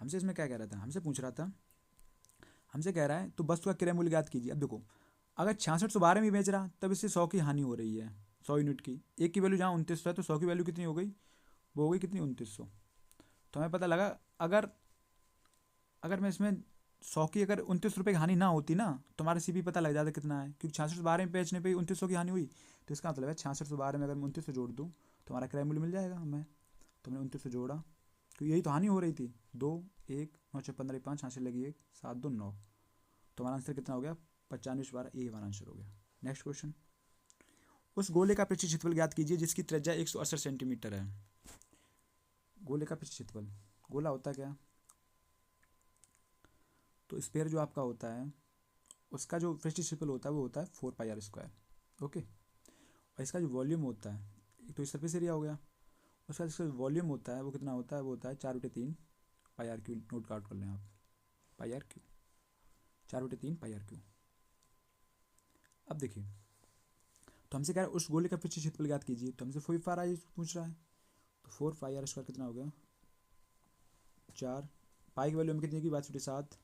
हमसे इसमें क्या कह रहा था, हमसे पूछ रहा था, हमसे कह रहा है तो वस्तु का क्रय मूल्य ज्ञात कीजिए। अब देखो, अगर 6612 में बेच रहा तब इससे 100 की हानि हो रही है, 100 यूनिट की। एक की वैल्यू जहाँ 2900 है तो 100 की वैल्यू कितनी हो गई, वो हो गई कितनी, 2900। तो हमें पता लगा, अगर अगर मैं इसमें 100 की अगर 29 रुपये की हानि ना होती ना, तो हमारा सीपी पता लग जाता कितना है, क्योंकि 6612 में बेचने पर 2900 की हानि हुई। तो इसका मतलब है 6612 में अगर मैं 2900 जोड़ दूँ तो हमारा क्रय मूल्य मिल जाएगा हमें। तो मैंने 2900 जोड़ा, क्योंकि यही तो हानि हो रही थी। 2 1 9 6 15 5, यहाँ से लगी 1 7 2 9, तो हमारा आंसर कितना हो गया, 95/12। ये हमारा आंसर हो गया। नेक्स्ट क्वेश्चन, उस गोले का पृष्ठीय क्षेत्रफल ज्ञात कीजिए जिसकी त्रिज्या 168 सेंटीमीटर है। गोले का पृष्ठीय क्षेत्रफल, गोला होता क्या, तो स्पेयर जो आपका होता है उसका जो पृष्ठीय क्षेत्रफल होता है वो होता है 4πr²। ओके, और इसका जो वॉल्यूम होता है, एक तो सरफेस एरिया हो गया, उसका जिसका वॉल्यूम होता है वो कितना होता है, वो होता है 4/3 πr²। नोट काउंट कर लें आप, πr², 4/3 πr²। अब देखिए, तो हमसे कह रहा है उस गोले का पृष्ठीय क्षेत्रफल ज्ञात कीजिए, तो हमसे 4πr पूछ रहा है, तो 4πr² कितना हो गया, 4, पाई की वैल्यू में कितनी की, 5/7,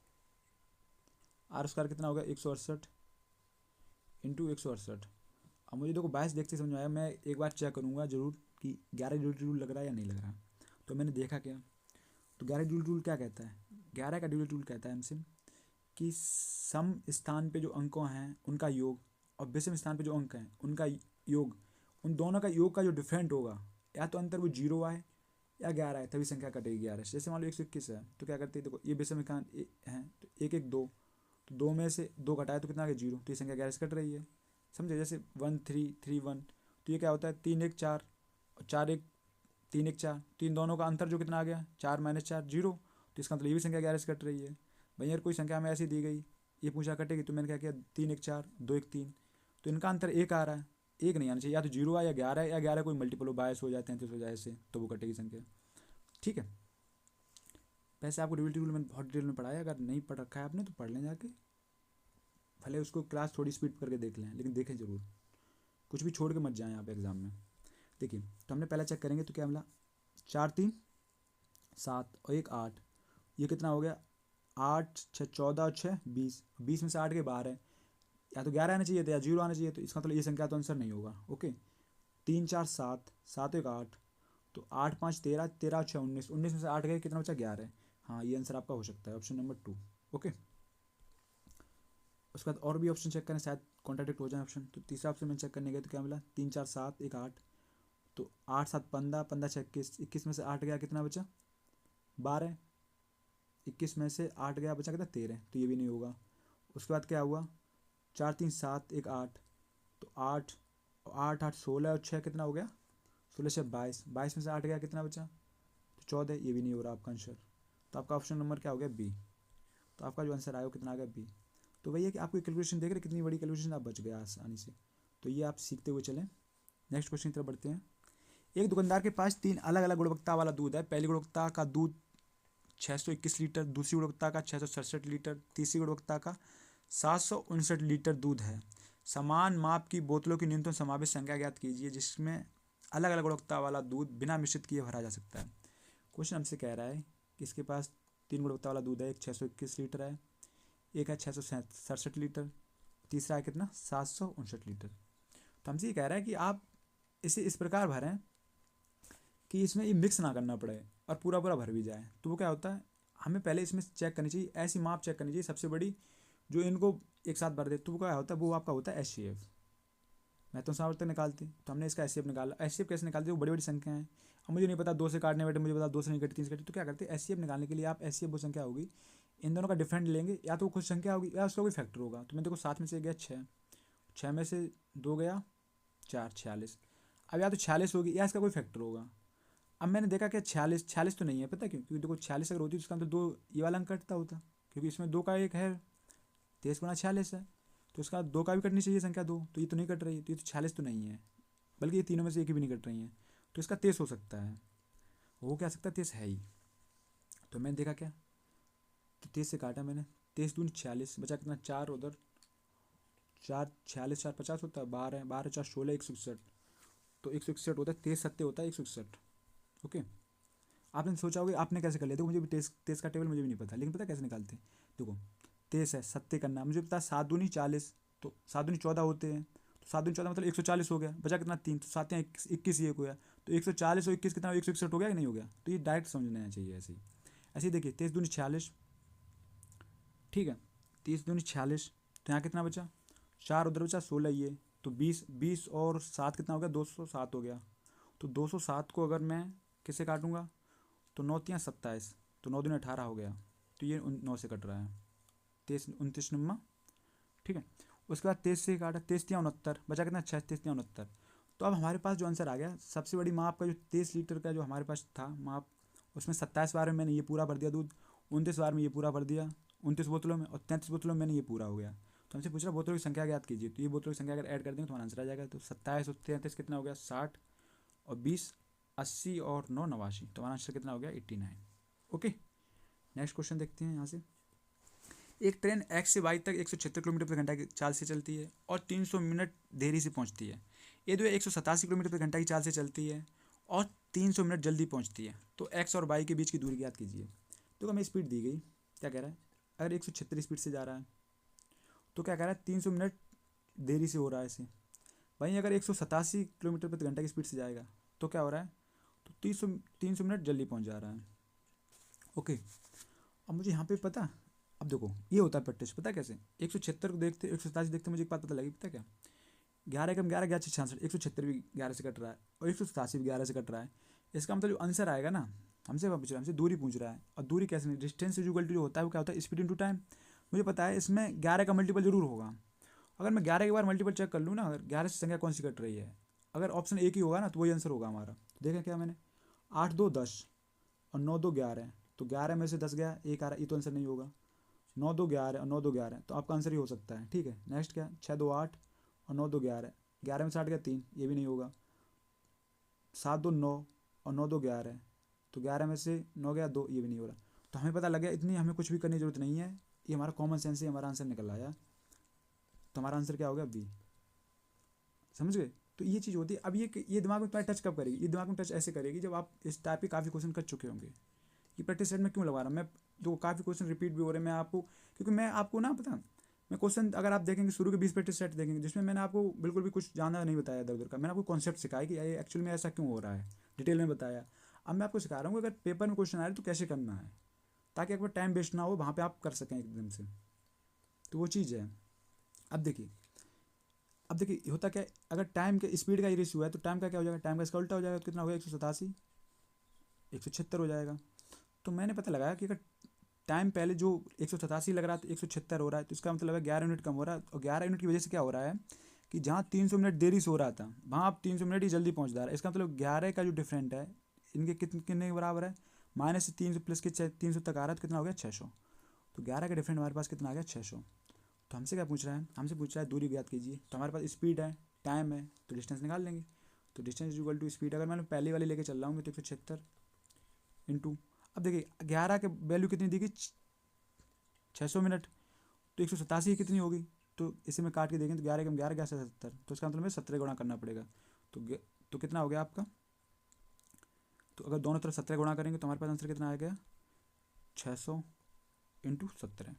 r² कितना हो गया, 168 इंटू 168। अब मुझे देखो 22 देखते समझ में आया, मैं एक बार चेक करूँगा जरूर कि 11 जूल लग रहा है या नहीं लग रहा। तो मैंने देखा क्या, तो 11 जूल क्या कहता है, 11 का जूल कहता है हमसे कि सम स्थान पे जो अंकों हैं उनका योग और विषम स्थान पे जो अंक हैं उनका योग, उन दोनों का योग का जो डिफरेंट होगा, या तो अंतर वो 0 आए या 11 है, तभी संख्या कटेगी 11 से। जैसे मान लो 121 है, तो क्या करते हैं, देखो ये विषम स्थान है तो 1 1 2, तो 2 में से 2 घटाए तो कितना आ गया, 0, तो ये संख्या 11 से कट रही है, समझे। जैसे 1 3 3 1, तो ये क्या होता है, 3 1 4 और 4 1 3 1 4, तो इन दोनों का अंतर जो कितना आ गया, 4 - 4 0, तो इसका मतलब ये भी संख्या 11 से कट रही है। भाई यार कोई संख्या हमें ऐसी दी गई, ये पूछा कटेगी, तो मैंने क्या किया, 3 1 4 2 1 3, तो इनका अंतर 1 आ रहा है, 1 नहीं आना चाहिए, या तो 0 आए या 11 है, या 11 कोई मल्टीपल हो, 22 हो जाए, 33 हो जाए ऐसे, तो वो कटेगी संख्या, ठीक है। वैसे आपको डिविजिबिलिटी रूल मैंने बहुत डिटेल में पढ़ाया, अगर नहीं पढ़ रखा है आपने तो पढ़ लें जाके, भले उसको क्लास थोड़ी स्पीड करके देख लें, लेकिन देखें ज़रूर, कुछ भी छोड़ के मत जाएँ आप एग्ज़ाम में। देखिए, तो हमने पहला चेक करेंगे तो क्या मिला, 4 3 7 और 1 8, ये कितना हो गया, 8 6 14 और 6 20, 20 में से 8 के बाहर है, या तो 11 आना चाहिए था या 0 आना चाहिए, तो इसका मतलब ये संख्या तो आंसर नहीं होगा। ओके, 3 4 7 7 1 8, तो 8 5 13, 13 6 19, 19 में से 8 गए, कितना बचा, 11। हाँ, ये आंसर आपका हो सकता है, ऑप्शन नंबर 2। ओके, उसके बाद और भी ऑप्शन चेक करें, शायद कॉन्ट्राडिक्ट हो जाए ऑप्शन। तो तीसरा ऑप्शन में चेक करने गए तो क्या मिला, 3 4 7 1 8, तो 8 7 15, 15 6 21, 21 में से 8 गया, कितना बचा, 12, 21 में से 8 गया, बचा कितना, 13, तो ये भी नहीं होगा। उसके बाद क्या हुआ, 4 3 7 1 8, तो 8 8 8 16 और 6 कितना हो गया, 16 से 22, 22 में से 8 गया कितना बचा, तो 14। ये भी नहीं हो रहा आपका आंसर, तो आपका ऑप्शन नंबर क्या हो गया, बी। तो आपका जो आंसर आया वो कितना आ गया, बी। तो वही है कि आपको कैलकुलेशन देख रहे कितनी बड़ी कैलकुलेशन, आप बच गए आसानी से। तो ये आप सीखते हुए चलें। नेक्स्ट क्वेश्चन की तरफ बढ़ते हैं। एक दुकानदार के पास 3 अलग अलग गुणवत्ता वाला दूध है। पहली गुणवत्ता का दूध 621 लीटर, दूसरी गुणवत्ता का 667 लीटर, तीसरी गुणवत्ता का 759 लीटर दूध है। समान माप की बोतलों की न्यूनतम समावेश संख्या ज्ञात कीजिए जिसमें अलग अलग गुणवत्ता वाला दूध बिना मिश्रित किए भरा जा सकता है। क्वेश्चन हमसे कह रहा है कि इसके पास 3 गुणवत्ता वाला दूध है, एक 621 लीटर है, एक है 667 लीटर, तीसरा है कितना, 759 लीटर। तो हमसे ये कह रहा है कि आप इसे इस प्रकार भरें कि इसमें ये मिक्स ना करना पड़े और पूरा पूरा भर भी जाए। तो वो क्या होता है, हमें पहले इसमें चेक करनी चाहिए, ऐसी माप चेक करनी चाहिए सबसे बड़ी जो इनको एक साथ भर दे। तो वो क्या होता है, वो आपका होता है HCF, महत्वपूर्ण सामर्थ्य निकालते। तो हमने इसका HCF निकाला। HCF कैसे निकालते, वो बड़ी बड़ी संख्या है। अब मुझे नहीं पता 2 से काटने बैठे, मुझे पता 2 से नहीं कटी, 3 से कटी, तो क्या करते हैं, HCF निकालने के लिए आप HCF वो संख्या होगी, इन दोनों का डिफरेंट लेंगे, या तो कुछ संख्या होगी या उसका कोई फैक्टर होगा। तो मैं देखो 7 में से गया 6, 6 में से 2 गया 4, 46। अब या तो 46 होगी या इसका कोई फैक्टर होगा। अब मैंने देखा कि 46 तो नहीं है, पता क्यों, क्योंकि देखो 46 अगर होती तो उसका तो 2 ये वाला अंक कटता होता, क्योंकि इसमें 2 का एक है, 23 गुना 46 है, तो इसका 2 का भी कटनी चाहिए संख्या 2, तो ये तो नहीं कट रही, तो ये तो 46 तो नहीं है, बल्कि ये तीनों में से एक भी नहीं कट रही है, तो इसका 23 हो सकता है। हो क्या सकता है, 23 है ही। तो मैंने देखा क्या, तो 23 से काटा मैंने, 23 दूनी 46, बचा कितना 4, उधर 4, 46 4 50 होता है, 12 12 4 16 161, तो 161 होता है, 23 सत्ते होता है 161। ओके, आपने सोचा होगा आपने कैसे कर लिया, देखो मुझे भी तेईस का टेबल मुझे भी नहीं पता, लेकिन पता कैसे निकालते हैं, देखो 23 है, सत्ते करना मुझे पता, 7 दूनी 40, तो 7 दूनी 14 होते हैं, तो 7 दूनी 14 मतलब 140 हो गया, बचा कितना 3, तो 7 यहाँ 21 ही एक हो गया, तो 140 और 21 कितना 161 हो गया कि नहीं हो गया। तो ये डायरेक्ट समझना चाहिए ऐसे ही। ऐसे ही देखिए 23 दूनी 46, ठीक है, 23 दूनी 46, तो यहाँ कितना बचा 4, उधर बचा 16, ये तो 20 और 7 कितना हो गया, 207 हो गया। तो 207 को अगर मैं किससे काटूंगा, तो 9 तियाँ 27, तो 9 दूनी 18 हो गया, तो ये 9 से कट रहा है, 23 29 नम्मा, ठीक है। उसके बाद 23 से काटा, 23 तियाँ 69, बचा कितना 6, 23 तियाँ 69। तो अब हमारे पास जो आंसर आ गया, सबसे बड़ी माप का जो 23 लीटर का जो हमारे पास था माप, उसमें 27 बार में मैंने ये पूरा भर दिया दूध, 29 बार में ये पूरा भर दिया 29 बोतलों में, और 33 बोतलों में मैंने ये पूरा हो गया। तो हमसे पूछ रहा बोतलों की संख्या ज्ञात कीजिए, तो ये बोतलों की संख्या अगर ऐड कर देंगे तो हमारा आंसर आ जाएगा। तो 27 और 33 कितना हो गया, 60, और 20 80, और 9 89, तो हमारा आंसर कितना हो गया 89। ओके, नेक्स्ट क्वेश्चन देखते हैं यहाँ से। एक ट्रेन एक्स से वाई तक 176 किलोमीटर प्रति घंटा की चाल से चलती है और 300 मिनट देरी से पहुँचती है। ये जो 187 किलोमीटर प्रति घंटा की चाल से चलती है और 300 मिनट जल्दी पहुँचती है, तो एक्स और वाई के बीच की दूरी ज्ञात कीजिए। तो हमें स्पीड दी गई, क्या कह रहा है, अगर 176 स्पीड से जा रहा है तो क्या कह रहा है 300 मिनट देरी से हो रहा है इसे। वहीं अगर 187 किलोमीटर प्रति घंटा की स्पीड से जाएगा तो क्या हो रहा है, तो 300 मिनट जल्दी पहुंच जा रहा है। ओके, अब मुझे यहाँ पे पता, अब देखो ये होता है प्रैक्टिस, पता कैसे, 176 को देखते 187 देखते मुझे एक बात पता लगी, पता क्या, 11 कम 11 11 66, 176 भी 11 से कट रहा है और 187 भी 11 से कट रहा है। इसका मतलब जो आंसर आएगा ना, हमसे पूछ रहा है, हमसे दूरी पूछ रहा है, और दूरी कैसे नहीं, डिस्टेंस इक्वल टू जो होता है वो क्या होता है, स्पीड इनटू टाइम। मुझे पता है इसमें 11 का मल्टीपल जरूर होगा। अगर मैं 11 के बार मल्टीपल चेक कर लूँ ना, अगर 11 से संख्या कौन सी कट रही है, अगर ऑप्शन एक ही होगा ना तो वही आंसर होगा हमारा। देखा क्या मैंने, 8 2 10 और 9 2 11, तो 11 में से 10 गया, एक आ रहा है, ये तो आंसर नहीं होगा। 9 2 11 और 9 2 11, तो आपका आंसर ही हो सकता है, ठीक है। नेक्स्ट क्या, 6 2 8 और 9 2 11, 11 में से 8 गया 3, ये भी नहीं होगा। 7 2 9 और 9 2 11, तो 11 में से 9 गया 2, ये भी नहीं हो रहा। तो हमें पता लग गया, इतनी हमें कुछ भी करने की जरूरत नहीं है, ये हमारा कॉमन सेंस से हमारा आंसर निकल आया। तो हमारा आंसर क्या हो गया, बी। समझ गए। तो ये चीज़ होती है। अब ये दिमाग में तुम्हारे टच कब करेगी, ये दिमाग में टच ऐसे करेगी जब आप इस टाइप के काफ़ी क्वेश्चन कर चुके होंगे। ये प्रैक्टिस सेट में क्यों लगा रहा हूँ मैं, जो काफ़ी क्वेश्चन रिपीट भी हो रहे हैं, मैं आपको, क्योंकि मैं आपको ना पता, मैं क्वेश्चन अगर आप देखेंगे शुरू के 20 प्रैक्टिस सेट देखेंगे जिसमें मैंने आपको बिल्कुल भी कुछ जानना नहीं बताया इधर उधर का, मैंने आपको कॉन्सेप्ट सिखाया कि ये एक्चुअली में ऐसा क्यों हो रहा है, डिटेल में बताया। अब मैं आपको सिखा रहा हूँ अगर पेपर में क्वेश्चन आ रहे तो कैसे करना है, ताकि एक बार टाइम वेस्ट ना हो, वहाँ पर आप कर सकें एकदम से। तो वो चीज़ है। अब देखिए होता क्या है, अगर टाइम के स्पीड का ये रेशियो है तो टाइम का क्या हो जाएगा, टाइम का इसका उल्टा हो जाएगा, तो कितना हो गया 187 176 हो जाएगा। तो मैंने पता लगाया कि अगर टाइम पहले जो 187 लग रहा है तो 176 हो रहा है, तो इसका मतलब है 11 यूनिट कम हो रहा है, और 11 यूनिट की वजह से क्या हो रहा है कि जहाँ 300 मिनट देरी से हो रहा था वहाँ आप 300 मिनट ही जल्दी पहुँच जा रहा है। इसका मतलब 11 का जो डिफरेंट है इनके कितने के बराबर है, माइनस 300 प्लस के 300 तक आ रहा है, तो कितना हो गया 600। तो 11 का डिफरेंट हमारे पास कितना आ गया 600। तो हमसे क्या पूछ रहा है, हमसे पूछ रहा है दूरी ज्ञात कीजिए। तो हमारे पास स्पीड है, टाइम है, तो डिस्टेंस निकाल लेंगे। तो distance is equal to speed, अगर मैंने पहले वाली लेके चल रहा हूँ तो 176 इंटू, अब देखिए 11 के वैल्यू कितनी दी गई 600 मिनट, तो 187 कितनी होगी, तो इसे में काट के देखें तो 11 कम 11 से 70, तो इसका मतलब में 17 गुणा करना पड़ेगा। तो कितना हो गया आपका, तो अगर दोनों तरफ 17 गुणा करेंगे तो हमारे पास आंसर कितना आ गया 600 इंटू 17।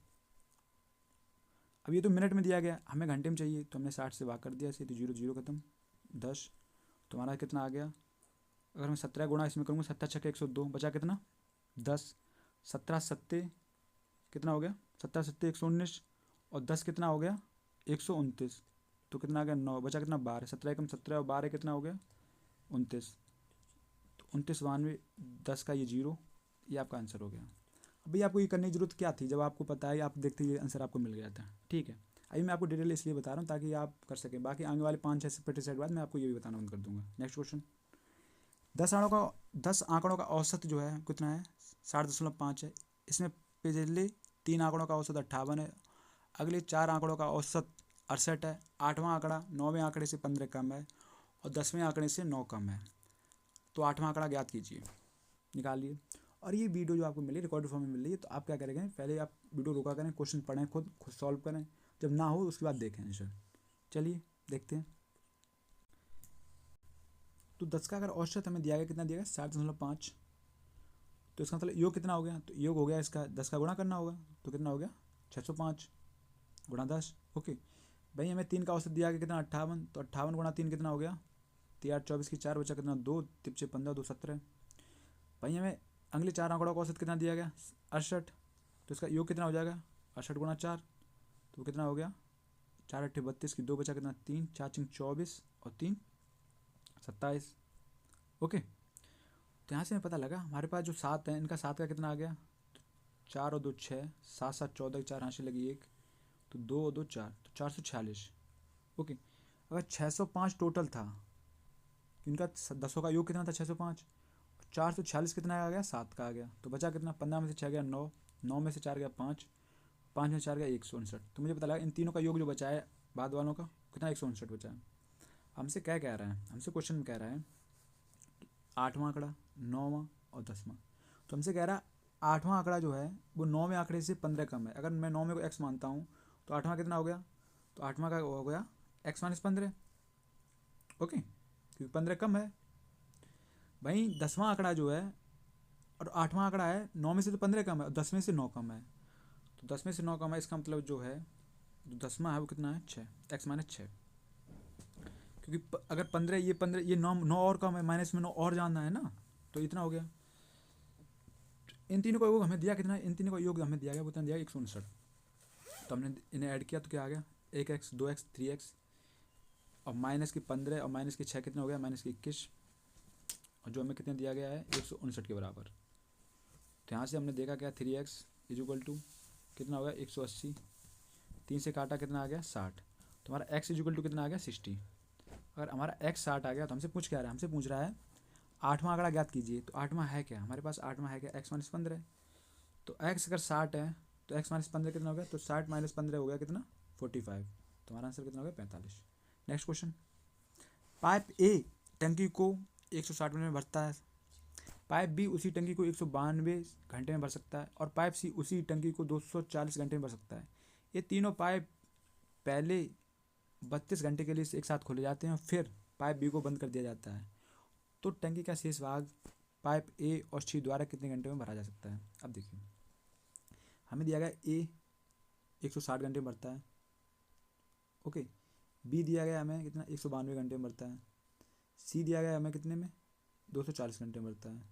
अब ये तो मिनट में दिया गया, हमें घंटे में चाहिए, तो हमने 60 से भाग कर दिया इसे, तो 0 0 खत्म 10। तो हमारा कितना आ गया, अगर मैं 17 गुणा इसमें करूँगा 17 छक्के 102, बचा कितना 10, 17 सत्ते कितना हो गया 17 सत्ते 119, और 10 कितना हो गया 129, तो कितना आ गया 9, बचा कितना 12, 17 कम 17 और 12 कितना हो गया 29, तो 29 92, 10 का ये 0, ये आपका आंसर हो गया। अभी आपको ये करने की जरूरत क्या थी, जब आपको पता है आप देखते ये आंसर आपको मिल गया था, ठीक है। अभी मैं आपको डिटेल इसलिए बता रहा हूँ ताकि आप कर सकें, बाकी आगे वाले 5-6 प्रतिशत बाद मैं आपको ये भी बताना बंद कर दूंगा। नेक्स्ट क्वेश्चन, 10 आंकड़ों का औसत जो है कितना है 60.5 है। इसमें पिछले 3 आंकड़ों का औसत 58 है, अगले 4 आंकड़ों का औसत 68 है, 8वां आंकड़ा 9वें आंकड़े से 15 कम है और 10वें आंकड़े से 9 कम है। तो 8वां आंकड़ा ज्ञात कीजिए, निकालिए। और ये वीडियो जो आपको मिली रिकॉर्ड फॉर्म में मिल रही है, तो आप क्या करेंगे, पहले आप वीडियो रोका करें, क्वेश्चन पढ़ें, खुद सॉल्व करें, जब ना हो उसके बाद देखें आंसर। चलिए देखते हैं। तो 10 का अगर औसत हमें दिया गया, कितना दिया गया 60.5, तो इसका मतलब योग कितना हो गया, तो योग हो गया इसका 10 का गुणा करना होगा, तो कितना हो गया 605 गुणा 10। ओके भाई, हमें 3 का औसत दिया गया कितना 58, तो 58 गुणा 3 कितना हो गया 3 8 24 की 4, बचा कितना 2 3 6 15 2 17। भाई हमें अगले 4 आंकड़ों का औसत कितना दिया गया 68, तो इसका योग कितना हो जाएगा 68 गुणा 4, तो कितना हो गया 4 8 32 की 2, बचा कितना 3 4 5 24 और 3 27। ओके, तो यहाँ से हमें पता लगा हमारे पास जो 7 है इनका 7 का कितना आ गया, तो 4 और 2 6, 7 7 14 की 4 हाथ से लगी 1, तो 2 और 2 4, तो 446। ओके, अगर 605 टोटल था, इनका 10 का योग कितना था 605, 446 कितना आ गया 7 का आ गया, तो बचा कितना 15 में से 6 गया 9, 9 में से 4 गया 5, 5 में 4 गया 159। तो मुझे पता लगा इन तीनों का योग जो बचा है बाद वालों का कितना 159 बचा है। हमसे क्या कह रहा है, हमसे क्वेश्चन में कह रहा है 8वां आंकड़ा 9वां और 10वां। तो हमसे कह रहा है 8वां आंकड़ा जो है वो 9वें आंकड़े से 15 कम है। अगर मैं 9वें को x मानता हूँ तो 8वां कितना हो गया, तो 8वां का हो गया x माइनस 15। ओके, क्योंकि 15 कम है। भाई 10वां आंकड़ा जो है और 8वां आंकड़ा है, 9 में से तो 15 कम है और 10 में से 9 कम है, तो 10 में से 9 कम है, इसका मतलब जो है जो 10वां है वो कितना है 6, x माइनस 6। क्योंकि अगर 15 ये 9 और कम है, माइनस में 9 और जाना है ना, तो इतना हो गया। इन तीनों का योग हमें दिया कितना, इन तीनों का योग हमें दिया गया वो कितना दिया 159। तो हमने इन्हें ऐड किया तो क्या आ गया 1x 2x 3x और माइनस की 15 और माइनस की 6 कितना हो गया माइनस की 21, और जो हमें कितना दिया गया है 159 के बराबर। तो यहाँ से हमने देखा क्या 3x इज इक्वल टू कितना हो गया 180, 3 से काटा कितना आ गया 60, तो हमारा x इज इक्वल टू कितना आ गया 60। अगर हमारा x 60 आ गया तो हमसे पूछ क्या रहा है, हमसे पूछ रहा है 8वां आंकड़ा ज्ञात कीजिए। तो 8वां है क्या, हमारे पास 8वां है क्या x माइनस 15। तो x अगर 60 है तो x माइनस 15 कितना हो गया, तो 60 माइनस 15 हो गया कितना 45, तो हमारा आंसर कितना हो गया 45। नेक्स्ट क्वेश्चन, पाइप ए टंकी को 160 मिनट में भरता है, पाइप बी उसी टंकी को 192 घंटे में भर सकता है और पाइप सी उसी टंकी को 240 घंटे में भर सकता है। ये तीनों पाइप पहले 32 घंटे के लिए एक साथ खोले जाते हैं, फिर पाइप बी को बंद कर दिया जाता है। तो टंकी का शेष भाग पाइप ए और सी द्वारा कितने घंटे में भरा जा सकता है। अब देखिए हमें दिया गया ए 160 घंटे में भरता है, ओके, बी दिया गया हमें कितना 192 घंटे में भरता है, सी दिया गया हमें कितने में 240 घंटे में भरता है।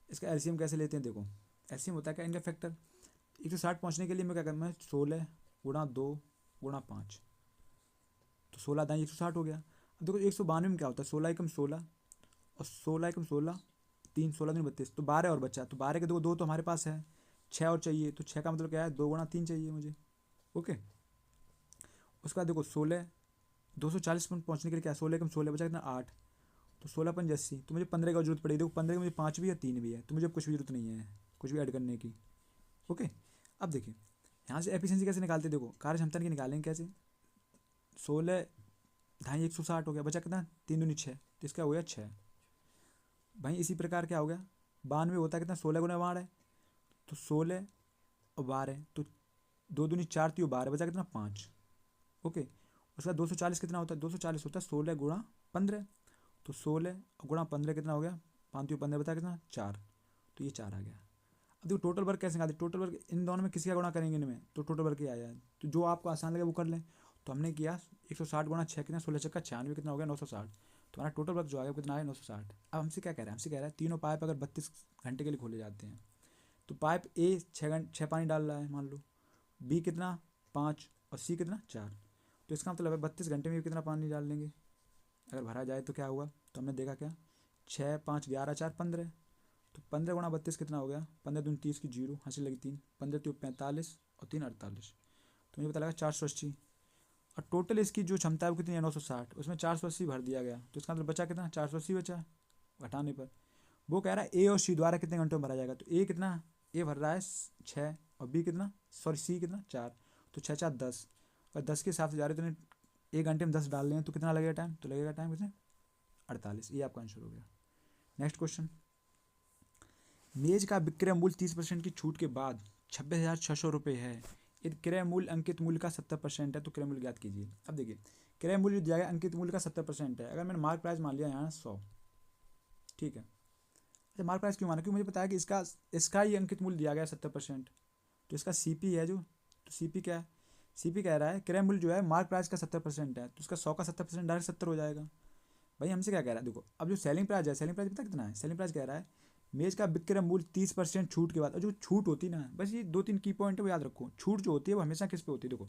इसका एलसीएम कैसे लेते हैं, देखो एलसीएम होता है क्या इनका फैक्टर। 160 पहुँचने के लिए मैं क्या करना है 16 गुणा 2 गुणा 5, तो 16 दाएँ 160 हो गया। अब देखो 192 में क्या होता है 16 एकम 16 और 16 एकम 16 3 16 दिन 32, तो 12 और बचा, तो 12 के देखो 2 तो हमारे पास है, 6 और चाहिए, तो 6 का मतलब क्या है 2 गुणा 3 चाहिए मुझे। ओके, उसके बाद देखो 16 240 पर पहुँचने के लिए क्या 16 कम 16 बचा कितना 8, तो 16×5 = 80, तो मुझे 15 का जरूरत पड़ेगी। देखो 15 के मुझे 5 भी है 3 भी है, तो मुझे कुछ भी जरूरत नहीं है कुछ भी ऐड करने की। ओके, अब देखिए यहाँ से एफिशिएंसी कैसे निकालते, देखो कार्य क्षमता की निकालेंगे कैसे। 16 ढाई 160 हो गया, बचा कितना 3 दूनी 6, तो इसका हो गया 6। भाई इसी प्रकार क्या हो गया 92 होता है कितना 16×12 तो 16 और 12, तो 2 दूनी 4 तो 12, बचा कितना 5। ओके, उसका 240 कितना होता है 240 होता है 16×15, तो 16×15 कितना हो गया 5×15 बता कितना 4, तो ये 4 आ गया। अब देखो टोटल वर्क कैसे निकालते, टोटल वर्क इन दोनों में किसी का गुणा करेंगे इनमें तो टोटल वर्क ही आ जाए, तो जो आपको आसान लगे वो कर लें। तो हमने किया 160×6 कितना 16×6 = 96 कितना हो गया 960, तो हमारा टोटल वर्क जो आएगा कितना आया 960। अब हमसे क्या कह रहा है, हमसे कह रहा है तीनों पाइप अगर 32 घंटे के लिए खोले जाते हैं, तो पाइप ए 6 पानी डाल रहा है मान लो, बी कितना 5 और सी कितना 4, तो इसका मतलब है 32 घंटे में कितना पानी डाल लेंगे अगर भरा जाए तो क्या हुआ। तो हमने देखा क्या 6 5 11 4 15, तो 15×32 कितना हो गया 15 दूनी 30 की 0 हंसी लगी 3, 15 तो 45 और 3 48, तो मुझे पता लगा 480। और टोटल इसकी जो क्षमता है वो कितनी है 960, उसमें 480 भर दिया गया, तो इसका मतलब बचा कितना 480 बचा घटाने पर। वो कह रहा है ए और सी द्वारा कितने घंटों में भरा जाएगा, तो ए कितना ए भर रहा है 6 और बी कितना सॉरी सी कितना 4, तो 6 4 10, और 10 के हिसाब से जा रहे तो 1 घंटे में 10 डाल रहे हैं तो कितना लगेगा टाइम, तो लगेगा टाइम कितने 48, ये आपका आंसर हो गया। नेक्स्ट क्वेश्चन, मेज का विक्रय मूल्य 30% की छूट के बाद 26,600 रुपये है, यदि क्रय मूल्य अंकित मूल्य का 70% है तो क्रय मूल्य ज्ञात कीजिए। अब देखिए क्रय मूल्य दिया गया अंकित मूल्य का 70% है, अगर मैंने मार्क प्राइस मान लिया यहाँ 100, ठीक है। अच्छा मार्क प्राइस क्यों माना, क्यों मुझे पता है कि इसका ही अंकित मूल्य दिया गया 70%, तो इसका सीपी है जो, तो सीपी क्या है, सीपी कह रहा है क्रय मूल्य जो है मार्क प्राइस का 70% है, तो उसका 100 का 70% डायरेक्ट 70 हो जाएगा। भाई हमसे क्या कह रहा है, देखो अब जो सेलिंग प्राइस है, सेलिंग प्राइस पता कितना है, सेलिंग प्राइस कह रहा है मेज का विक्रय मूल्य 30% छूट के बाद, और जो छूट होती है ना, बस ये 2-3 की पॉइंट है वो याद रखो। छूट जो होती है वो हमेशा किस पे होती है, देखो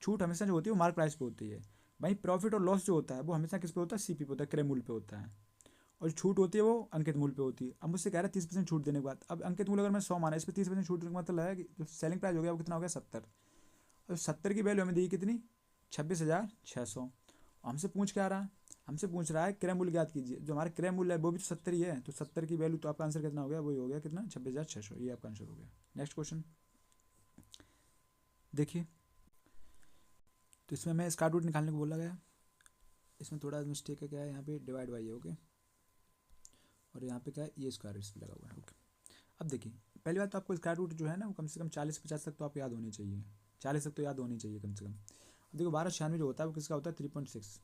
छूट हमेशा जो होती है वो मार्क प्राइस पे होती है। भाई प्रॉफिट और लॉस जो होता है वो हमेशा किस पे होता है, सीपी पे होता है, क्रय मूल्य पे होता है। और छूट होती है वो अंकित मूल्य पे होती है। अब मुझसे कह रहा है 30% छूट देने के बाद, अब अंकित मूल्य अगर मैं 100 माना, इस पर 30% छूट देने का मतलब है कि जो सेलिंग प्राइस हो गया वो कितना हो गया 70, और 70 की वैल्यू हमें दी कितनी 26,600। हमसे पूछ क्या रहा है, हमसे पूछ रहा है क्रय मूल्य ज्ञात कीजिए, जो हमारा क्रय मूल्य है वो भी तो 70 ही है, तो 70 की वैल्यू तो आपका आंसर कितना हो गया, वही हो गया कितना 26,600, ये आपका आंसर हो गया। नेक्स्ट क्वेश्चन देखिए, तो इसमें मैं स्क्वायर रूट निकालने को बोला गया, इसमें थोड़ा मिस्टेक है, क्या है यहाँ पे डिवाइड बाई है ओके, और यहाँ पे क्या है ये स्क्वायर इस पर लगा हुआ है ओके। अब देखिए पहली बात तो आपको स्क्वायर रूट जो है ना वो कम से कम 40-50 तक तो आपको याद होनी चाहिए, 40 तक तो याद होनी चाहिए कम से कम। अब देखो 1296 जो होता है वो किसका होता है 3.6,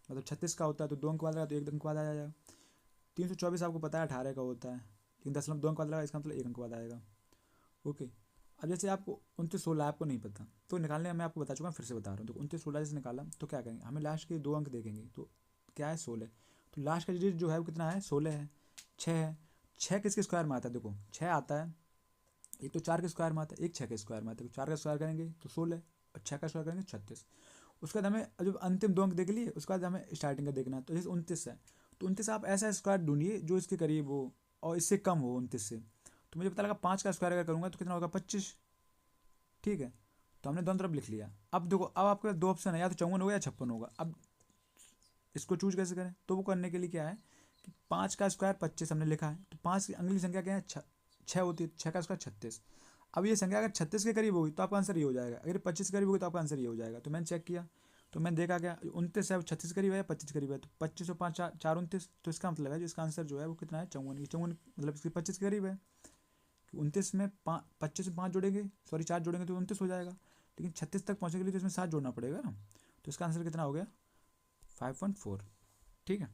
मतलब 36 का होता है, तो 2 अंक बाद लगा तो 1 अंक बाद आ जाएगा। 324 आपको पता है 18 का होता है, लेकिन 10 2 अंक बाद लगा इसका मतलब 1 अंक बाद आएगा ओके। अब जैसे आपको 29-16 आपको नहीं पता तो निकालने मैं आपको बता चुका, फिर से बता रहा हूँ। तो 29-16 जैसे निकाला तो क्या करेंगे, हमें लास्ट के 2 अंक देखेंगे, तो क्या है 16, तो लास्ट का डिजिट जो है वो कितना है 16 है, 6 है। 6 किसके स्क्वायर में आता है, देखो 6 आता है, एक तो 4 के स्क्वायर में आता है, एक 6 के स्क्वायर में आता है, तो 4 का स्क्वायर करेंगे तो 16 और 6 का स्क्वायर करेंगे 36। उसके बाद हमें जब अंतिम 2 अंक देख लिए उसके बाद हमें स्टार्टिंग का देखना है, तो जैसे 29 है तो 29 आप ऐसा स्क्वायर ढूंढिए जो इसके करीब हो और इससे कम हो 29 से। तो मुझे पता लगा 5 का स्क्वायर अगर करूँगा तो कितना होगा 25, ठीक है। तो हमने दोनों तरफ लिख लिया। अब देखो अब आपके पास 2 ऑप्शन है, या तो 54 होगा या 56 होगा। अब इसको चूज कैसे करें, तो वो करने के लिए क्या है कि 5 का स्क्वायर 25 हमने लिखा है, तो 5 की अगली संख्या क्या है 6 होती है, 6 का स्क्वायर 36। अब ये संख्या अगर 36 के करीब होगी तो आपका आंसर ये हो जाएगा, अगर 25 के करीब होगी तो आपका आंसर ये हो जाएगा। तो मैंने चेक किया तो मैंने देखा क्या 29 है 36 करीब है या 25 करीब है, तो 25 और 5 4 29, तो इसका मतलब है जो इसका आंसर जो है वो कितना है 54, 54 मतलब इसके 25 के करीब है। 29 में 25 में 5 जोड़ेंगे, सॉरी 4 जोड़ेंगे तो 29 हो जाएगा, लेकिन 36 तक पहुँचने के लिए तो इसमें 7 जोड़ना पड़ेगा ना, तो इसका आंसर कितना हो गया 5.4, ठीक है।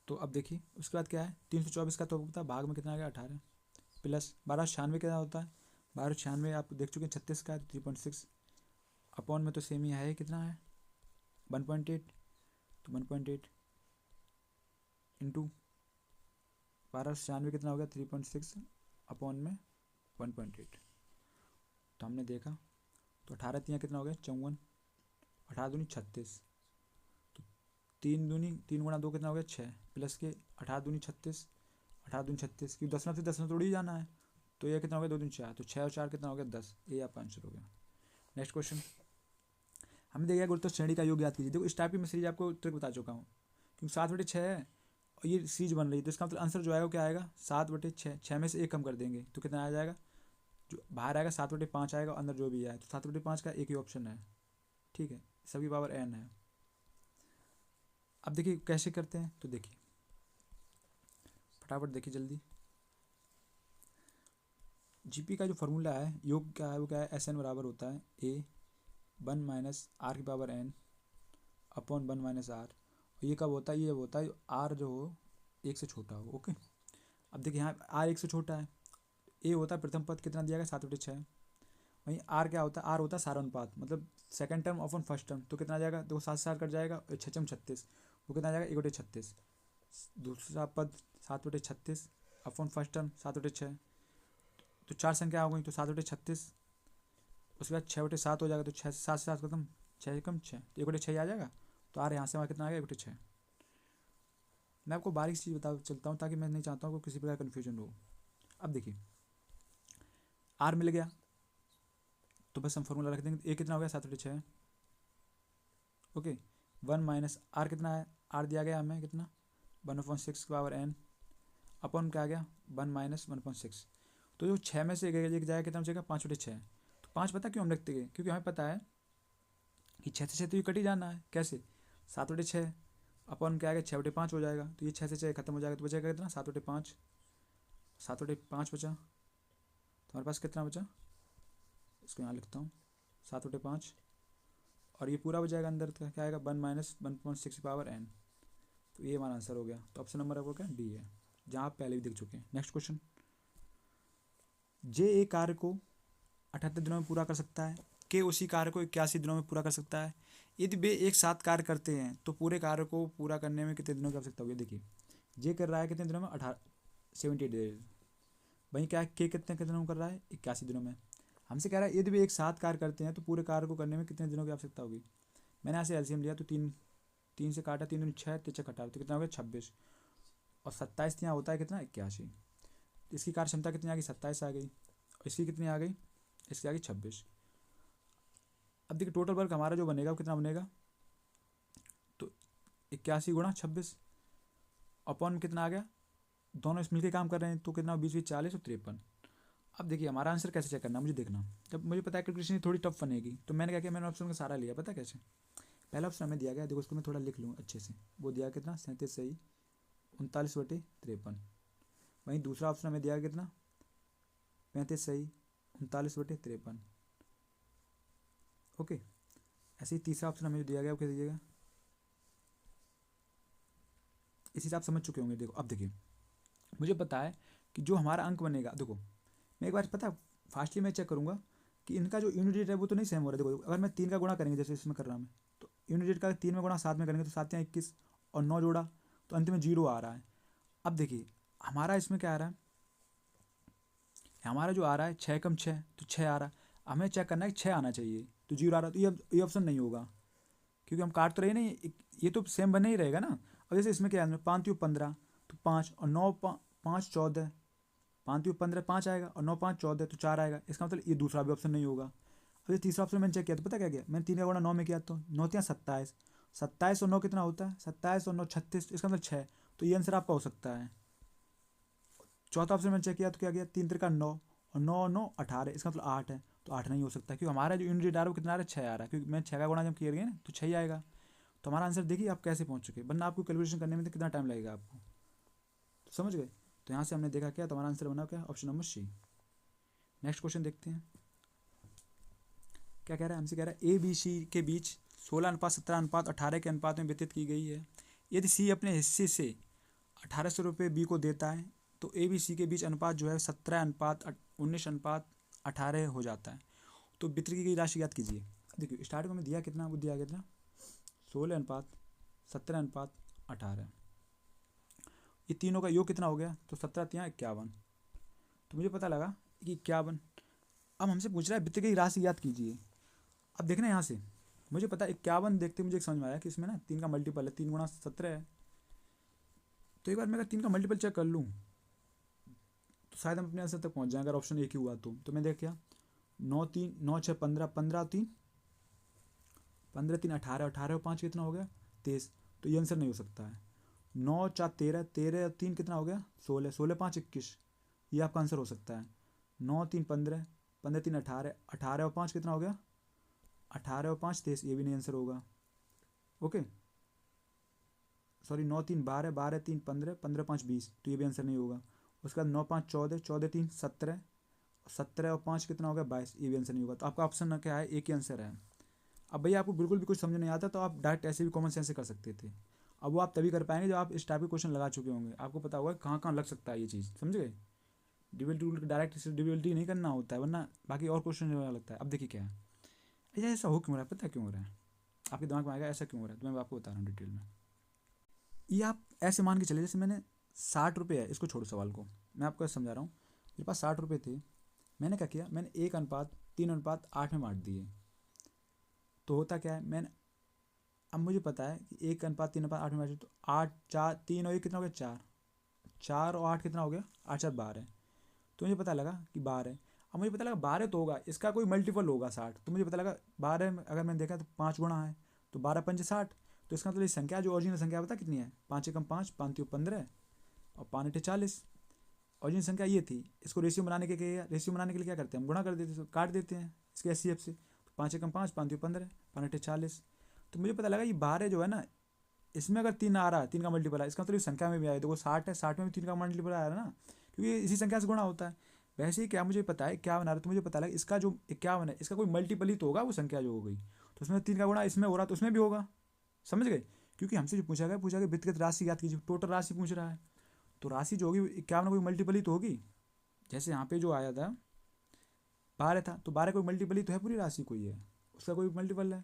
तो अब देखिए उसके बाद क्या है 324 का तो पता भाग में कितना आ गया 18 प्लस 1296 क्या होता है 1296 आप देख चुके हैं 36 का है तो 3.6 अपॉन में तो सेम ही है, कितना है 1.8, तो 1.8 इंटू 1296 कितना हो गया 3.6 अपॉन में 1.8। तो हमने देखा तो 18 कितना हो गया 54, 18 दूनी 36, तो 3 गुणा 2 कितना हो गया 6 प्लस के 18 दूनी 36, 18 दूनी 36 की 10 से 10 में तोड़ ही जाना है, तो ये कितना हो गया 2 दूनी 4, तो 6 और 4 कितना हो गया 10, ये आपका आंसर हो गया। नेक्स्ट क्वेश्चन, हमने देखा गुरुत्व श्रेणी का योग याद कीजिए। देखो इस टाइप की मैं सीरीज आपको ट्रिक बता चुका हूँ, क्योंकि 7/6 है और ये सीरीज बन रही है, तो इसका मतलब आंसर जो आएगा वो क्या आएगा 7/6। 6 में से 1 कम कर देंगे तो कितना आ जाएगा, जो बाहर आएगा 7/5 आएगा, अंदर जो भी आए तो 7/5 का एक ही ऑप्शन है। ठीक है, सभी पावर n है। अब देखिए कैसे करते हैं, तो देखिए फटाफट देखिए जल्दी। जीपी का जो फॉर्मूला है योग क्या है, वो क्या है, एस एन बराबर होता है ए 1 - r⁻n अपॉन 1 - r। और ये कब होता है, ये जब होता है आर जो हो 1 से छोटा हो। ओके, अब देखिए यहाँ आर 1 से छोटा है, ए होता है प्रथम पद कितना दिया गया 7/6। वहीं आर क्या होता है, आर होता है सारानुपात, मतलब second term upon first term, तो कितना आ जाएगा, देखो 7 से 4 कट जाएगा, 6×36 वो कितना आ जाएगा 1/36। दूसरा पद 7/36 अपॉन फर्स्ट टर्म 7/6, तो 4 संख्या हो गई तो 7/36, उसके बाद 6/7 हो जाएगा, तो 6 से 7 से 7 खत्म, 6 कम 6 तो 1/6 आ जाएगा। तो आर यहाँ से हमारा कितना आ गया 1/6। मैं आपको बारीक चीज़ बता चलता हूँ ताकि मैं नहीं चाहता हूँ कि किसी प्रकार कन्फ्यूजन हो। अब देखिए आर मिल गया तो बस हम फॉर्मूला रख देंगे, ए कितना हो गया 7/6। ओके, 1 - r कितना है, आर दिया गया हमें कितना 1/6 अपॉन क्या आ गया 1 - 1/6। तो जो 6 में से एक जाएगा कितना बचेगा 5/6। तो 5 पता क्यों हम रखते हैं, क्योंकि हमें पता है कि 6 से 6 तो ये कट ही जाना है, कैसे 7/6 अपॉन क्या आएगा 6/5 हो जाएगा, तो ये 6 से 6 खत्म हो जाएगा, तो बचेगा कितना 7/5। 7/5 बचा, तो हमारे पास कितना बचा, इसको यहाँ लिखता हूँ 7/5, और ये पूरा हो जाएगा अंदर का क्या आएगा 1 - 1/6 तो ये हमारा आंसर हो गया। तो ऑप्शन नंबर आपको क्या डी है, जहाँ आप पहले भी देख चुके हैं। नेक्स्ट क्वेश्चन, जे एक कार्य को 78 दिनों में पूरा कर सकता है, के उसी कार्य को 81 दिनों में पूरा कर सकता है। यदि वे एक साथ कार्य करते हैं तो पूरे कार्य को पूरा करने में कितने दिनों की आवश्यकता होगी। देखिए जे कर रहा है कितने दिनों में 78 डेज, वहीं क्या है के कितने दिनों में कर रहा है 81 दिनों में। हमसे कह रहा है यदि वे एक साथ कार्य करते हैं तो पूरे कार्य को करने में कितने दिनों की आवश्यकता होगी। मैंने यहाँ से एलसीएम लिया तो 3 से काटा, 3 दूनी 6, 3 6 18 तो कितना हो गया 26, और 27 यहाँ होता है कितना 81। तो इसकी कार्य क्षमता कितनी आ गई 27 आ गई, और इसकी कितनी आ गई, इसकी आ गई 26। अब देखिए टोटल वर्क हमारा जो बनेगा वो कितना बनेगा, तो 81 × 26 अपॉन कितना आ गया, दोनों इस मिलकर काम कर रहे हैं तो कितना 20 40 और 53। अब देखिए हमारा आंसर कैसे चेक करना मुझे देखना, जब मुझे पता है कैलकुलेशन थोड़ी टफ बनेगी तो मैंने क्या किया, मैंने ऑप्शन का सारा लिया। पता कैसे, पहला ऑप्शन हमें दिया गया, देखो उसको मैं थोड़ा लिख लूँ अच्छे से, वो दिया कितना 37 सही 39/53। वहीं दूसरा ऑप्शन हमें दिया कितना 35 सही 39/53। ओके, ऐसे ही तीसरा ऑप्शन हमें जो दिया गया वो क्या दीजिएगा, इसी से आप समझ चुके होंगे। देखो अब देखिए मुझे पता है कि जो हमारा अंक बनेगा, देखो मैं एक बार पता फास्टली मैं चेक करूँगा कि इनका जो यूनिट है वो तो नहीं सेम हो रहा है। देखो अगर मैं 3 का गुणा करेंगे जैसे इसमें कर रहा हूँ मैं, तो यूनिट का 3 में गुणा 7 में करेंगे तो 7 या 21 और 9 जोड़ा तो अंत में 0 आ रहा है। अब देखिए हमारा इसमें क्या आ रहा है, हमारा जो आ रहा है 6 कम 6 तो 6 आ रहा है, हमें चेक करना है कि 6 आना चाहिए, तो 0 आ रहा है, तो ये ऑप्शन नहीं होगा क्योंकि हम काट तो रहे नहीं, ये तो सेम बने ही रहेगा ना। अब जैसे इसमें क्या है 5 × 15 तो 5 और 9 5 14, 5 × 15 5 आएगा और 9 5 14 तो 4 आएगा, इसका मतलब ये दूसरा भी ऑप्शन नहीं होगा। अब ये तीसरा ऑप्शन मैंने चेक किया तो पता क्या किया, मैंने 3 का गुणा 9 में किया तो 9 3 27, 27 और 9 कितना होता है 27 और 9 36, इसका मतलब 6, तो ये आंसर आपका हो सकता है। चौथा ऑप्शन मैंने चेक किया तो क्या किया 3 3 9 और 9 9 18, इसका मतलब 8 है, तो 8 नहीं हो सकता क्योंकि हमारा जो यूनिट आ रहा है वो कितना आ रहा है 6 आ रहा है, क्योंकि मैं 6 का गुणा जब किया गया ना तो 6 ही आएगा। तो हमारा आंसर देखिए आप कैसे पहुंच चुके, वरना आपको कैलकुलेशन करने में तो कितना टाइम लगेगा आपको, तो समझ गए। तो यहाँ से हमने देखा क्या, तो हमारा आंसर बना क्या option number C. Next question देखते हैं क्या कह रहा है, हमसे कह रहा है ए बी सी के बीच 16:17:18 के अनुपात में व्यतीत की गई है। यदि सी अपने हिस्से से 1800 रुपये बी को देता है तो ए बी सी के बीच अनुपात जो है 17:19:18 हो जाता है, तो वितरित की गई राशि याद कीजिए। देखिए स्टार्ट में दिया कितना, वो दिया कितना 16:17:18, ये तीनों का योग कितना हो गया, तो 17 × 51, तो मुझे पता लगा कि 51। अब हमसे पूछ रहा है वितरित की राशि याद कीजिए। अब देखना यहाँ से मुझे पता 51 देखते मुझे समझ में आया कि इसमें ना 3 का मल्टीपल है, 3 × 17 है, तो एक बार मैं अगर 3 का मल्टीपल चेक कर लूँ तो शायद हम अपने आंसर तक पहुँच जाएं, अगर ऑप्शन एक ही हुआ तो मैं देख क्या 9 3 9 6 15 15 3 15 3 18, 18 और 5 कितना हो गया 23, तो ये आंसर नहीं हो सकता है। 9 4 13, 13 और 3 कितना हो गया 16, 16 5 21, ये आपका आंसर हो सकता है। 9 3 15, 15 3 18, 18 और 5 कितना हो गया 18 और 5 23, ये भी नहीं आंसर होगा। ओके सॉरी 9 3 12, 12 3 15, 15 5 20, तो ये भी आंसर नहीं होगा। उसके बाद 9 5 14, 14 3 17, 17 और 5 कितना होगा 22, ये भी आंसर नहीं होगा। तो आपका ऑप्शन क्या है, एक ही आंसर है। अब भैया आपको बिल्कुल भी कुछ समझ नहीं आता तो आप डायरेक्ट ऐसे भी कॉमन सेंस से कर सकते थे। अब वो आप तभी कर पाएंगे जब आप इस टाइप के क्वेश्चन लगा चुके होंगे, आपको पता होगा कहाँ कहाँ लग सकता है ये चीज़, समझ गए। डिविलिटी रूल डायरेक्ट डिविलिटी नहीं करना होता है, वरना बाकी और क्वेश्चन लगता है। अब देखिए क्या है, अच्छा ऐसा हो क्यों रहा है, पता है क्यों हो रहा है, आपके दिमाग में आएगा ऐसा क्यों हो रहा है, तो मैं आपको बता रहा हूँ डिटेल में। ये आप ऐसे मान के चले जैसे मैंने 60 रुपये है, इसको छोड़ो सवाल को, मैं आपको ऐसे समझा रहा हूँ। मेरे पास 60 रुपये थे, मैंने क्या किया, मैंने 1:3:8 में बांट दिए। तो होता क्या है, मैंने अब मुझे पता है कि 1:3:8 में बांटे तो 8 4 3 और 1 कितना हो गया 4, 4 और 8 कितना हो गया 8 4 12। तो मुझे पता लगा कि 12। अब मुझे पता लगा 12 तो होगा, इसका कोई मल्टीपल होगा 60, तो मुझे पता लगा 12 में अगर मैंने देखा तो 5 गुणा है, तो 12 पंच 60। तो इसका मतलब ये संख्या जो ओरिजिनल संख्या पता कितनी है, 5 एकम 5, 5 3 15 और 5 8 40। ओरिजिनल संख्या ये थी। इसको रेशियो बनाने के लिए क्या करते हैं, हम गुणा कर देते हैं, काट देते हैं इसके एचसीएफ से। तो 5 एकम 5, 5 3 15, 5 8 40। तो मुझे पता लगा ये 12 जो है ना, इसमें अगर 3 आ रहा है, 3 का मल्टीपल है, इसका मतलब संख्या में भी आया। देखो 60 है, 60 में भी 3 का मल्टीपल आ रहा है ना, क्योंकि इसी संख्या से गुणा होता है। वैसे ही क्या मुझे पता है क्या बना रहा है, तो मुझे पता लगा इसका जो 51 है, इसका कोई मल्टीपल ही तो होगा वो संख्या जो हो गई। तो उसमें 3 का गुणा इसमें हो रहा है तो उसमें भी होगा, समझ गए। क्योंकि हमसे जो पूछा गया व्यक्तिगत राशि याद कीजिए, टोटल राशि पूछ रहा है, तो राशि जो होगी 51 कोई मल्टीपल ही तो होगी। जैसे यहाँ पे जो आया था 12 था, तो 12 कोई मल्टीपल ही तो है, पूरी राशि कोई है, उसका कोई मल्टीपल है।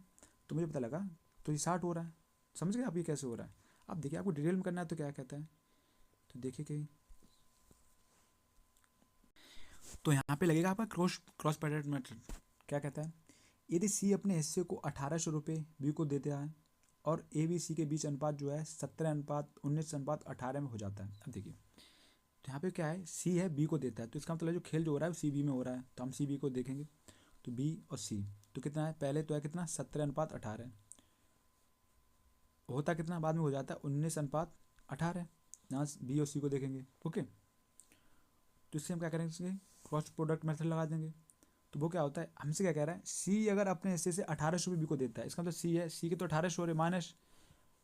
तो मुझे पता लगा तो ये 60 हो रहा है। समझ गए आप ये कैसे हो रहा है। अब देखिए आपको डिटेल में करना है तो क्या कहता है, तो देखिए कहीं तो यहाँ पे लगेगा आपका क्रॉस प्रोडक्ट मेथड। क्या कहता है, यदि सी अपने हिस्से को 1800 रुपये बी को देता है और ए बी सी के बीच अनुपात जो है 17:19:18 में हो जाता है। अब देखिए तो यहाँ पे क्या है, सी है बी को देता है, तो इसका मतलब जो खेल जो हो रहा है वो सी बी में हो रहा है, तो हम सी बी को देखेंगे। तो बी और सी तो कितना है, पहले तो है कितना 17:18, होता कितना बाद में हो जाता है 19:18। यहाँ बी और सी को देखेंगे। ओके तो इससे हम क्या करेंगे, क्रॉस प्रोडक्ट मेथड लगा देंगे। तो वो क्या होता है, हमसे क्या कह रहा है, सी अगर अपने हिस्से से 1800 बी को देता है, इसका मतलब सी है, सी के तो 1800 हो रहे माइनस,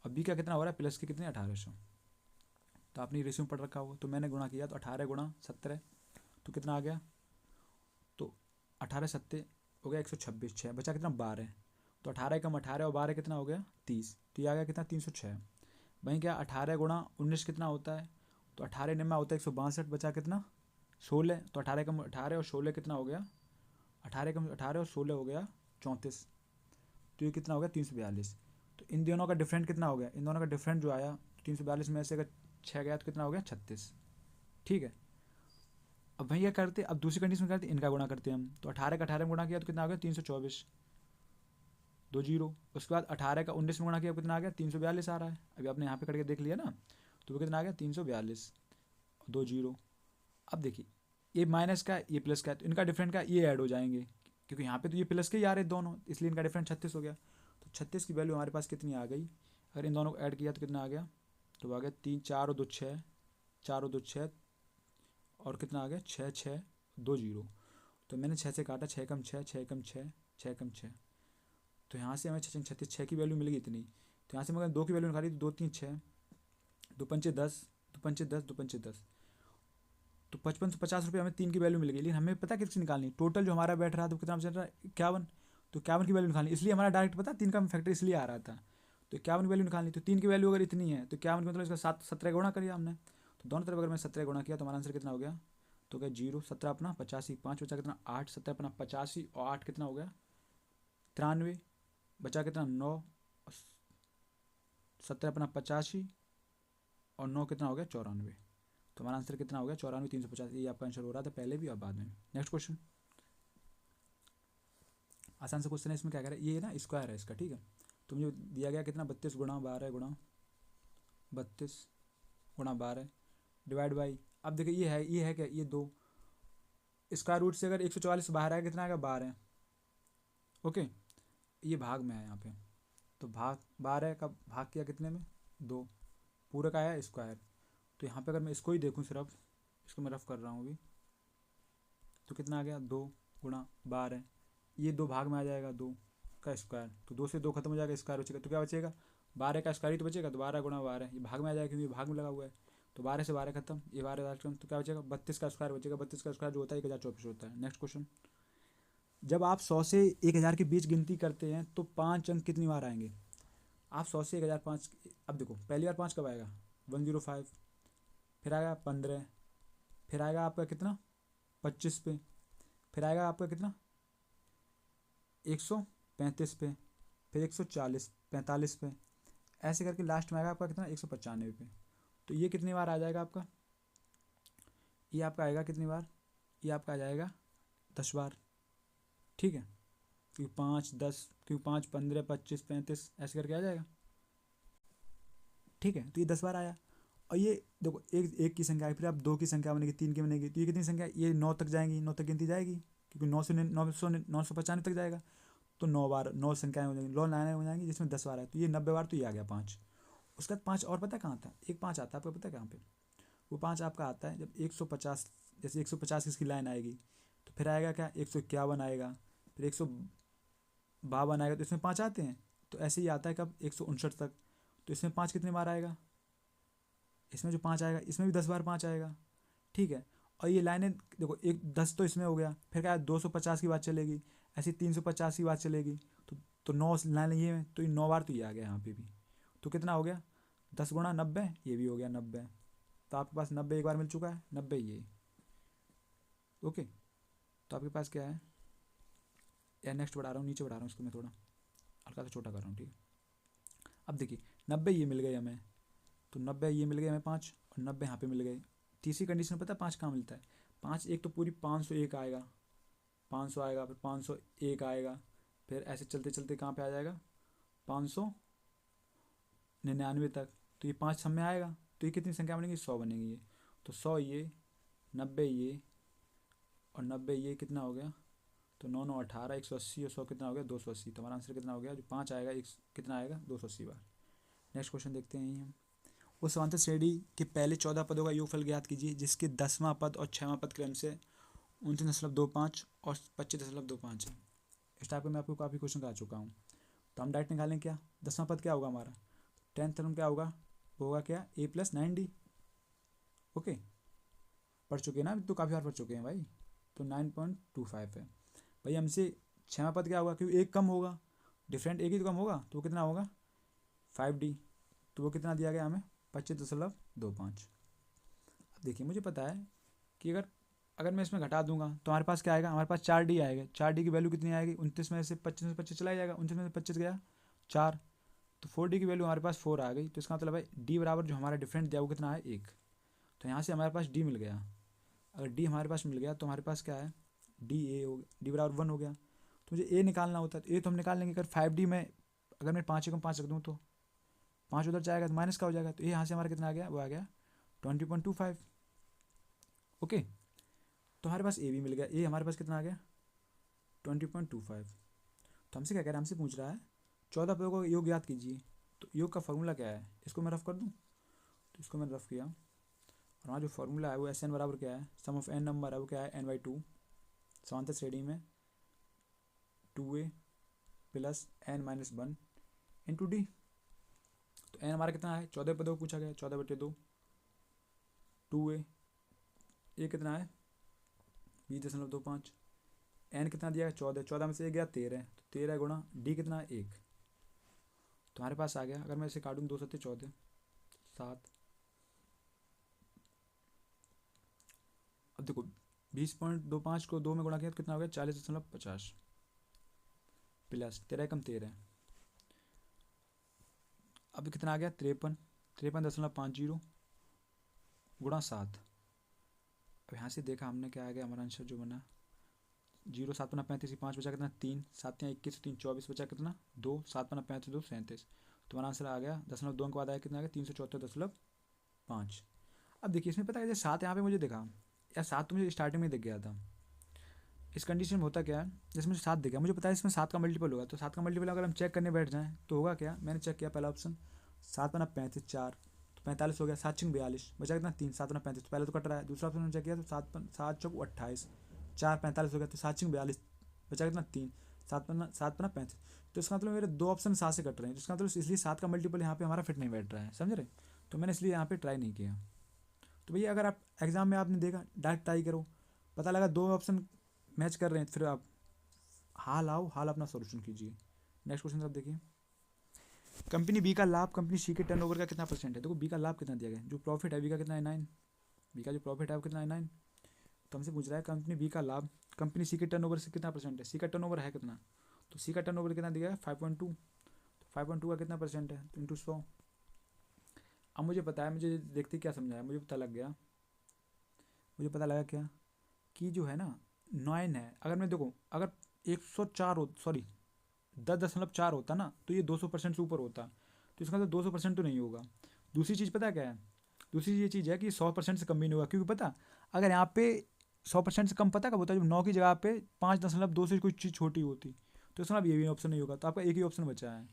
और बी का कितना हो रहा है प्लस के कितने 1800। तो आपने रेशियो में पढ़ रखा होगा, तो मैंने गुणा किया तो 18 गुणा 17 तो कितना आ गया, तो 18 7 हो गया 126, 6 बचा कितना 12। तो 18 कम 18 और 12 कितना हो गया 30, तो ये आ गया कितना 306। वहीं क्या 18 गुणा 19 कितना होता है, तो 18 निम्मा होता है 162, बचा कितना 16। तो 18 कम 18 और 16 कितना हो गया, 18 कम 18 और 16 हो गया 34, तो ये कितना हो गया 342। तो इन दोनों का डिफरेंट कितना हो गया, इन दोनों का डिफरेंट जो आया 342 में से अगर 6 गया तो कितना हो गया 36। ठीक है, अब वहीं क्या करते, अब दूसरी कंडीशन करते इनका गुणा करते हैं हम। तो 18 का 18 में गुणा किया तो कितना आ गया 324, 2 जीरो। उसके बाद 18 का 19 में गुणा किया कितना आ गया 342 आ रहा है, अभी आपने यहाँ पे करके देख लिया ना, तो वो कितना आ गया 342, 2 जीरो। अब देखिए ये माइनस का ये प्लस का है, तो इनका डिफरेंट का ये ऐड हो जाएंगे, क्योंकि यहाँ पे तो ये प्लस के ही आ रहे दोनों, इसलिए इनका डिफरेंट 36 हो गया। तो 36 की वैल्यू हमारे पास कितनी आ गई, अगर इन दोनों को ऐड किया तो कितना आ गया, तो आ गया 3 4 और 2 6, 4 और 2 6 और कितना आ गया 6 6 2 जीरो। तो मैंने 6 से काटा, 6 कम 6, 6 कम 6, 6 कम 6, तो यहाँ से हमें 36 6 की वैल्यू मिल गई इतनी। तो यहाँ से मगर 2 की वैल्यू निकाली तो 2 3 6, 2 पंचे 10, 2 पंचे 10, 2 पंचे 10, तो 55 रुपये हमें 3 की वैल्यू मिल गई। लेकिन हमें पता किसकी निकालनी, टोटल जो हमारा बैठ रहा था तो कितना चल रहा है 51, तो 51 की वैल्यू निकालनी, इसलिए हमारा डायरेक्ट पता 3 का फैक्टर इसलिए आ रहा था। तो 51 की वैल्यू निकालनी, तो 3 की वैल्यू अगर इतनी है तो 51 मतलब इसका 17 गुणा करिए हमने। तो दोनों तरफ अगर मैं 17 गुणा किया तो हमारा आंसर कितना हो गया, तो क्या 0 17 अपना 85, 5 बचा कितना 8, 17 अपना 85 और 8 कितना हो गया 93, बचा कितना 9, 17 अपना 85 और 9 कितना हो गया 94। तो हमारा आंसर कितना हो गया 94 350, ये आपका आंसर हो रहा था पहले भी और बाद में। नेक्स्ट क्वेश्चन, आसान से क्वेश्चन है, इसमें क्या कह रहा है, ये ना स्क्वायर है इसका, ठीक है। तो मुझे दिया गया कितना 32 गुणा 12 गुणा 32 गुणा 12 डिवाइड बाई, अब देखिए ये है क्या, ये 2 स्क्वायर रूट से अगर 144 बाहर आएगा कितना आएगा 12। ओके ये भाग में है यहाँ पे, तो भाग 12 का भाग किया कितने में, 2, पूरा का आया स्क्वायर। तो यहाँ पे अगर मैं इसको ही देखूँ सिर्फ, इसको मैं रफ कर रहा हूँ अभी, तो कितना आ गया 2 × 12, ये 2 भाग में आ जाएगा 2 का स्क्वायर, तो 2 से 2 खत्म हो जाएगा, स्क्वायर बचेगा, तो क्या बचेगा 12 का स्क्वायर ही तो बचेगा, तो 12 × 12 ये भाग में आ जाएगा क्योंकि भाग में लगा हुआ है, तो 12 से 12 खत्म, ये 12 खत्म, तो क्या बचेगा 32 का स्क्वायर बचेगा। 32 का स्क्वायर जो होता है 1024 होता है। नेक्स्ट क्वेश्चन, जब आप 100 से 1000 के बीच गिनती करते हैं तो 5 अंक कितनी बार आएंगे। आप 100 से 1000 5, अब देखो पहली बार 5 कब आएगा 105, फिर आएगा 15, फिर आएगा आपका कितना 25 पे, फिर आएगा आपका कितना 135 पे, फिर 140 45 पे, ऐसे करके लास्ट में आएगा आपका कितना 195 पे। तो ये कितनी बार आ जाएगा आपका, ये आपका आएगा कितनी बार, ये आपका आ जाएगा 10 बार। ठीक है, क्योंकि 5 10, क्योंकि 5 15 25 35 ऐसे करके आ जाएगा। ठीक है, तो ये 10 बार आया। और ये देखो एक की संख्या आई, फिर आप 2 की संख्या बनेगी, 3 की बनेगी, तो ये कितनी संख्या, ये 9 तक जाएंगी, 9 तक गिनती जाएगी, क्योंकि 995 तक जाएगा, तो 9 बार 9 संख्याएं हो जाएंगी, 9 लाइनें हो जाएंगी, जिसमें 10 बार है, तो ये 90 बार, तो ये आ गया 5। उसके बाद 5 और पता है कहाँ था, एक 5 आता है आपको पता है कहाँ पे, वो 5 आपका आता है जब 150, जैसे 150 इसकी लाइन आएगी, तो फिर आएगा क्या 151 आएगा, फिर 152 आएगा, तो इसमें 5 आते हैं। तो ऐसे ही आता है कब 159 तक, तो इसमें 5 कितने बार आएगा, इसमें जो 5 आएगा इसमें भी 10 बार 5 आएगा। ठीक है, और ये लाइनें देखो, एक 10 तो इसमें हो गया, फिर क्या 250 की बात चलेगी, ऐसी 350 की बात चलेगी, तो 9 लाइनें ये हैं, तो ये 9 बार तो ये आ गया यहाँ पे भी, तो कितना हो गया 10 × 90, ये भी हो गया 90, तो आपके पास 90 एक बार मिल चुका है, 90 ये। ओके, तो आपके पास क्या है, या नेक्स्ट बढ़ा रहा हूँ, नीचे बढ़ा रहा हूँ इसको मैं थोड़ा हल्का सा छोटा कर रहा हूँ। ठीक है, अब देखिए 90 ये मिल गए हमें, तो 90 ये मिल गए हमें 5, और 90 यहाँ पे मिल गए। तीसरी कंडीशन पता है 5 कहाँ मिलता है, 5 एक तो पूरी 501 आएगा, 500 आएगा, फिर 501 आएगा, फिर ऐसे चलते चलते कहाँ पे आ जाएगा 599 तक, तो ये 5 सब में आएगा, तो ये कितनी संख्या बनेगी 100 बनेगी ये, तो 100 ये 90 ये और 90 ये कितना हो गया, तो 9 9 18 180 और 100 कितना हो गया 280, तो हमारा आंसर कितना हो गया, जो 5 आएगा एक कितना आएगा 280 बार। नेक्स्ट क्वेश्चन देखते हैं हम, उस समांतर श्रेणी के पहले 14 पदों का योगफल ज्ञात कीजिए जिसके 10वां पद और 6वां पद क्रम से 29.25 और 25.25 है। इस टाइप का मैं आपको काफ़ी क्वेश्चन करा चुका हूँ, तो हम डायरेक्ट निकालें क्या, 10वां पद क्या होगा हमारा 10th टर्म क्या होगा, वो होगा क्या A+9D। ओके, पढ़ चुके हैं ना, तो काफ़ी बार पढ़ चुके हैं भाई, तो 9.25 है भाई। हमसे 6वां पद क्या होगा, क्योंकि एक कम होगा, डिफरेंट एक ही तो कम होगा, तो वो कितना होगा 5D, तो वो कितना दिया गया हमें 25.25। अब देखिए मुझे पता है कि अगर अगर मैं इसमें घटा दूंगा तो हमारे पास क्या आएगा, हमारे पास 4D आएगा, 4D की वैल्यू कितनी आएगी 29 में से 25 में से 25 चला जाएगा, 29 में से 25 गया 4, तो 4D की वैल्यू हमारे पास 4 आ गई, तो इसका मतलब है D बराबर जो हमारा डिफरेंट दिया वो कितना है 1, तो यहाँ से हमारे पास D मिल गया। अगर D हमारे पास मिल गया तो हमारे पास क्या है DA हो गया, D बराबर 1 हो गया, तो मुझे A निकालना होता है, तो A तो हम निकाल लेंगे, अगर 5D में अगर मैं 5 एकम 5 रख दूँ तो 5 उधर जाएगा तो माइनस का हो जाएगा, तो ये यहाँ से हमारा कितना आ गया, वो आ गया 20.25। ओके, तो हमारे पास ए भी मिल गया, ए हमारे पास कितना आ गया 20.25। तो हमसे क्या कह रहा है, हमसे पूछ रहा है 14 पदों का योग याद कीजिए, तो योग का फॉर्मूला क्या है, इसको मैं रफ कर दूँ, तो इसको मैंने रफ किया, और वहाँ जो फॉर्मूला है वो एस एन बराबर क्या है, सम ऑफ एन नंबर है वो क्या है n/2, समांतर श्रेणी में 2a + n-1 इंटू डी। तो एन हमारा कितना है 14 पदों को पूछा गया, 14/2, 2a, ए कितना है 20.25, एन कितना दिया है 14, 14 में से 1 गया 13, तो 13 गुणा डी कितना है 1, तो हमारे पास आ गया, अगर मैं इसे काटूँ 2 7 14 7। अब देखो 20.25 को 2 में गुणा किया तो कितना हो गया 40.50 प्लस 13 एकम 13, अब कितना आ गया 53.50 गुणा 7। अब यहाँ से देखा हमने क्या आ गया हमारा आंसर जो बना 0 7 पन्ना 35, 5 बचा कितना 3, 7 या 21, 3 24 बचा कितना 2, 7 पन्ना 35 2 37, तो हमारा आंसर आ गया 0.2 के बाद आया कितना आ गया 374.5। अब देखिए इसमें पता है जैसे 7 यहाँ पे मुझे दिखा, या 7 तो मुझे स्टार्टिंग में दिख गया था, इस कंडीशन में होता क्या है, जैसे मुझे 7 दिखा, मुझे पता है इसमें 7 का मल्टीपल होगा, तो 7 का मल्टीपल अगर हम चेक करने बैठ जाएँ तो होगा क्या, मैंने चेक किया पहला ऑप्शन 7 बना 35 4 तो 45 हो गया, 7 छिंग 42 बचा कितना 3, 7 बना 35 तो पहले तो कट रहा है। दूसरा ऑप्शन मैंने चेक किया तो 7 चौक 28 4 45 हो गया, तो 7 छिंग 42 बचा कितना 3, 7 बना 35। तो इसका मतलब मेरे दो ऑप्शन 7 से कट रहे हैं, जिसका मतलब इसलिए 7 का मल्टीपल यहाँ पे हमारा फिट नहीं बैठ रहा है, समझ रहे। तो मैंने इसलिए यहाँ पे ट्राई नहीं किया। तो भैया अगर आप एग्जाम में आपने देखा डायरेक्ट ट्राई करो, पता लगा दो ऑप्शन मैच कर रहे हैं, फिर आप हाल आओ, हाल अपना सॉल्यूशन कीजिए। नेक्स्ट क्वेश्चन आप देखिए, कंपनी बी का लाभ कंपनी सी के टर्नओवर का कितना परसेंट है। देखो बी का लाभ कितना दिया गया, जो प्रॉफिट है बी का कितना है 9, बी का जो प्रॉफिट है वो कितना है 9। तो हमसे पूछ रहा है कंपनी बी का लाभ कंपनी सी के टर्नओवर से कितना परसेंट है, सी का टर्नओवर है कितना, तो सी का टर्नओवर कितना दिया है 5.2, तो 5.2 का कितना परसेंट है, तो इंटू 100। अब मुझे पता है, मुझे देखते क्या समझाया, मुझे पता लग गया, मुझे पता लगा क्या कि जो है ना 9 है, अगर मैं देखो अगर 104 हो सॉरी 10.4 होता ना तो ये 200% से ऊपर होता, तो इसका मतलब 200% तो नहीं होगा। दूसरी चीज़ पता है क्या है, दूसरी ये चीज़ है कि 100% से कम भी नहीं होगा, क्योंकि पता अगर यहाँ पे 100% से कम पता कब होता है, जब 9 की जगह पे 5.2 से कोई चीज़ छोटी होती, तो इसका मतलब ये भी ऑप्शन नहीं होगा, तो आपका एक ही ऑप्शन बचा है।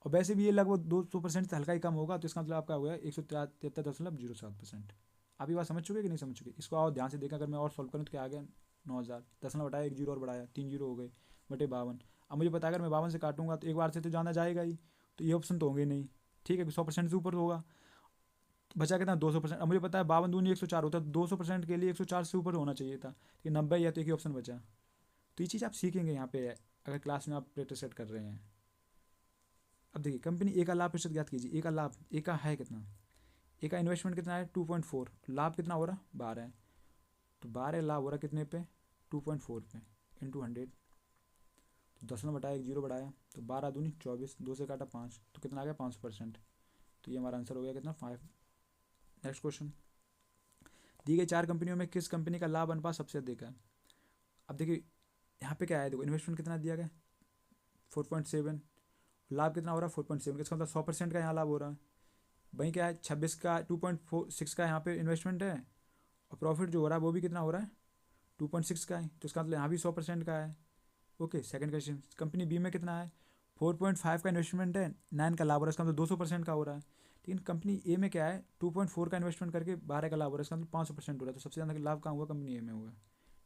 और वैसे भी ये लगभग 200% से हल्का ही कम होगा, तो इसका मतलब आपका हो गया 173.07%। आप ये बात समझ चुके कि नहीं समझ चुके, इसको और ध्यान से देखा, अगर मैं और सॉल्व करूँ तो क्या आ गया 9000, 10 ना बढ़ाया 1 जीरो और बढ़ाया 3 जीरो हो गए बटे 52। अब मुझे पता है अगर मैं 52 से काटूंगा तो एक बार से तो जाना जाएगा ही, तो ये ऑप्शन तो होंगे नहीं, ठीक है 100% से ऊपर होगा, बचा कितना 200%। अब मुझे पता है 52 दूनी 104 होता है, 200% के लिए 104 से ऊपर होना चाहिए था, लेकिन 90 या तो एक ही ऑप्शन बचा। तो ये चीज़ आप सीखेंगे यहाँ पे अगर क्लास में आप प्रैक्टिस सेट कर रहे हैं। अब देखिए कंपनी ए का लाभ प्रतिशत ज्ञात कीजिए, ए का लाभ ए का है कितना, ए का इन्वेस्टमेंट कितना है 2.4, लाभ कितना हो रहा है 12 है, तो 12 लाभ हो रहा है कितने पे 2.4 पे इंटू 100, तो 10 में बटाया 1 जीरो बढ़ाया, तो 12 दूनी 24, 2 से काटा 5, तो कितना आ गया 5%। तो ये हमारा आंसर हो गया कितना 5। नेक्स्ट क्वेश्चन, दी गई 4 कंपनियों में किस कंपनी का लाभ अनुपात सबसे अधिक है। अब देखिए यहाँ पे क्या है, देखो इन्वेस्टमेंट कितना दिया गया 4.7, लाभ कितना हो रहा है 4.7, इसका मतलब 100% का यहाँ लाभ हो रहा है। वहीं क्या है 26 का 2.46 का यहाँ पे इन्वेस्टमेंट है, और प्रॉफिट जो हो रहा है वो भी कितना हो रहा है 2.6 का है, तो इसका मतलब यहाँ भी 100% का है। Okay second question, company B में कितना है 4.5 का इन्वेस्टमेंट है, 9 का लाभ हो रहा है, इसका मतलब 200% का हो रहा है। लेकिन कंपनी ए में क्या है 2.4 का इन्वेस्टमेंट करके 12 का लाभ हो रहा है, इसका मतलब 500% हो रहा है, तो सबसे ज़्यादा लाभ कहाँ हुआ कंपनी ए में हुआ।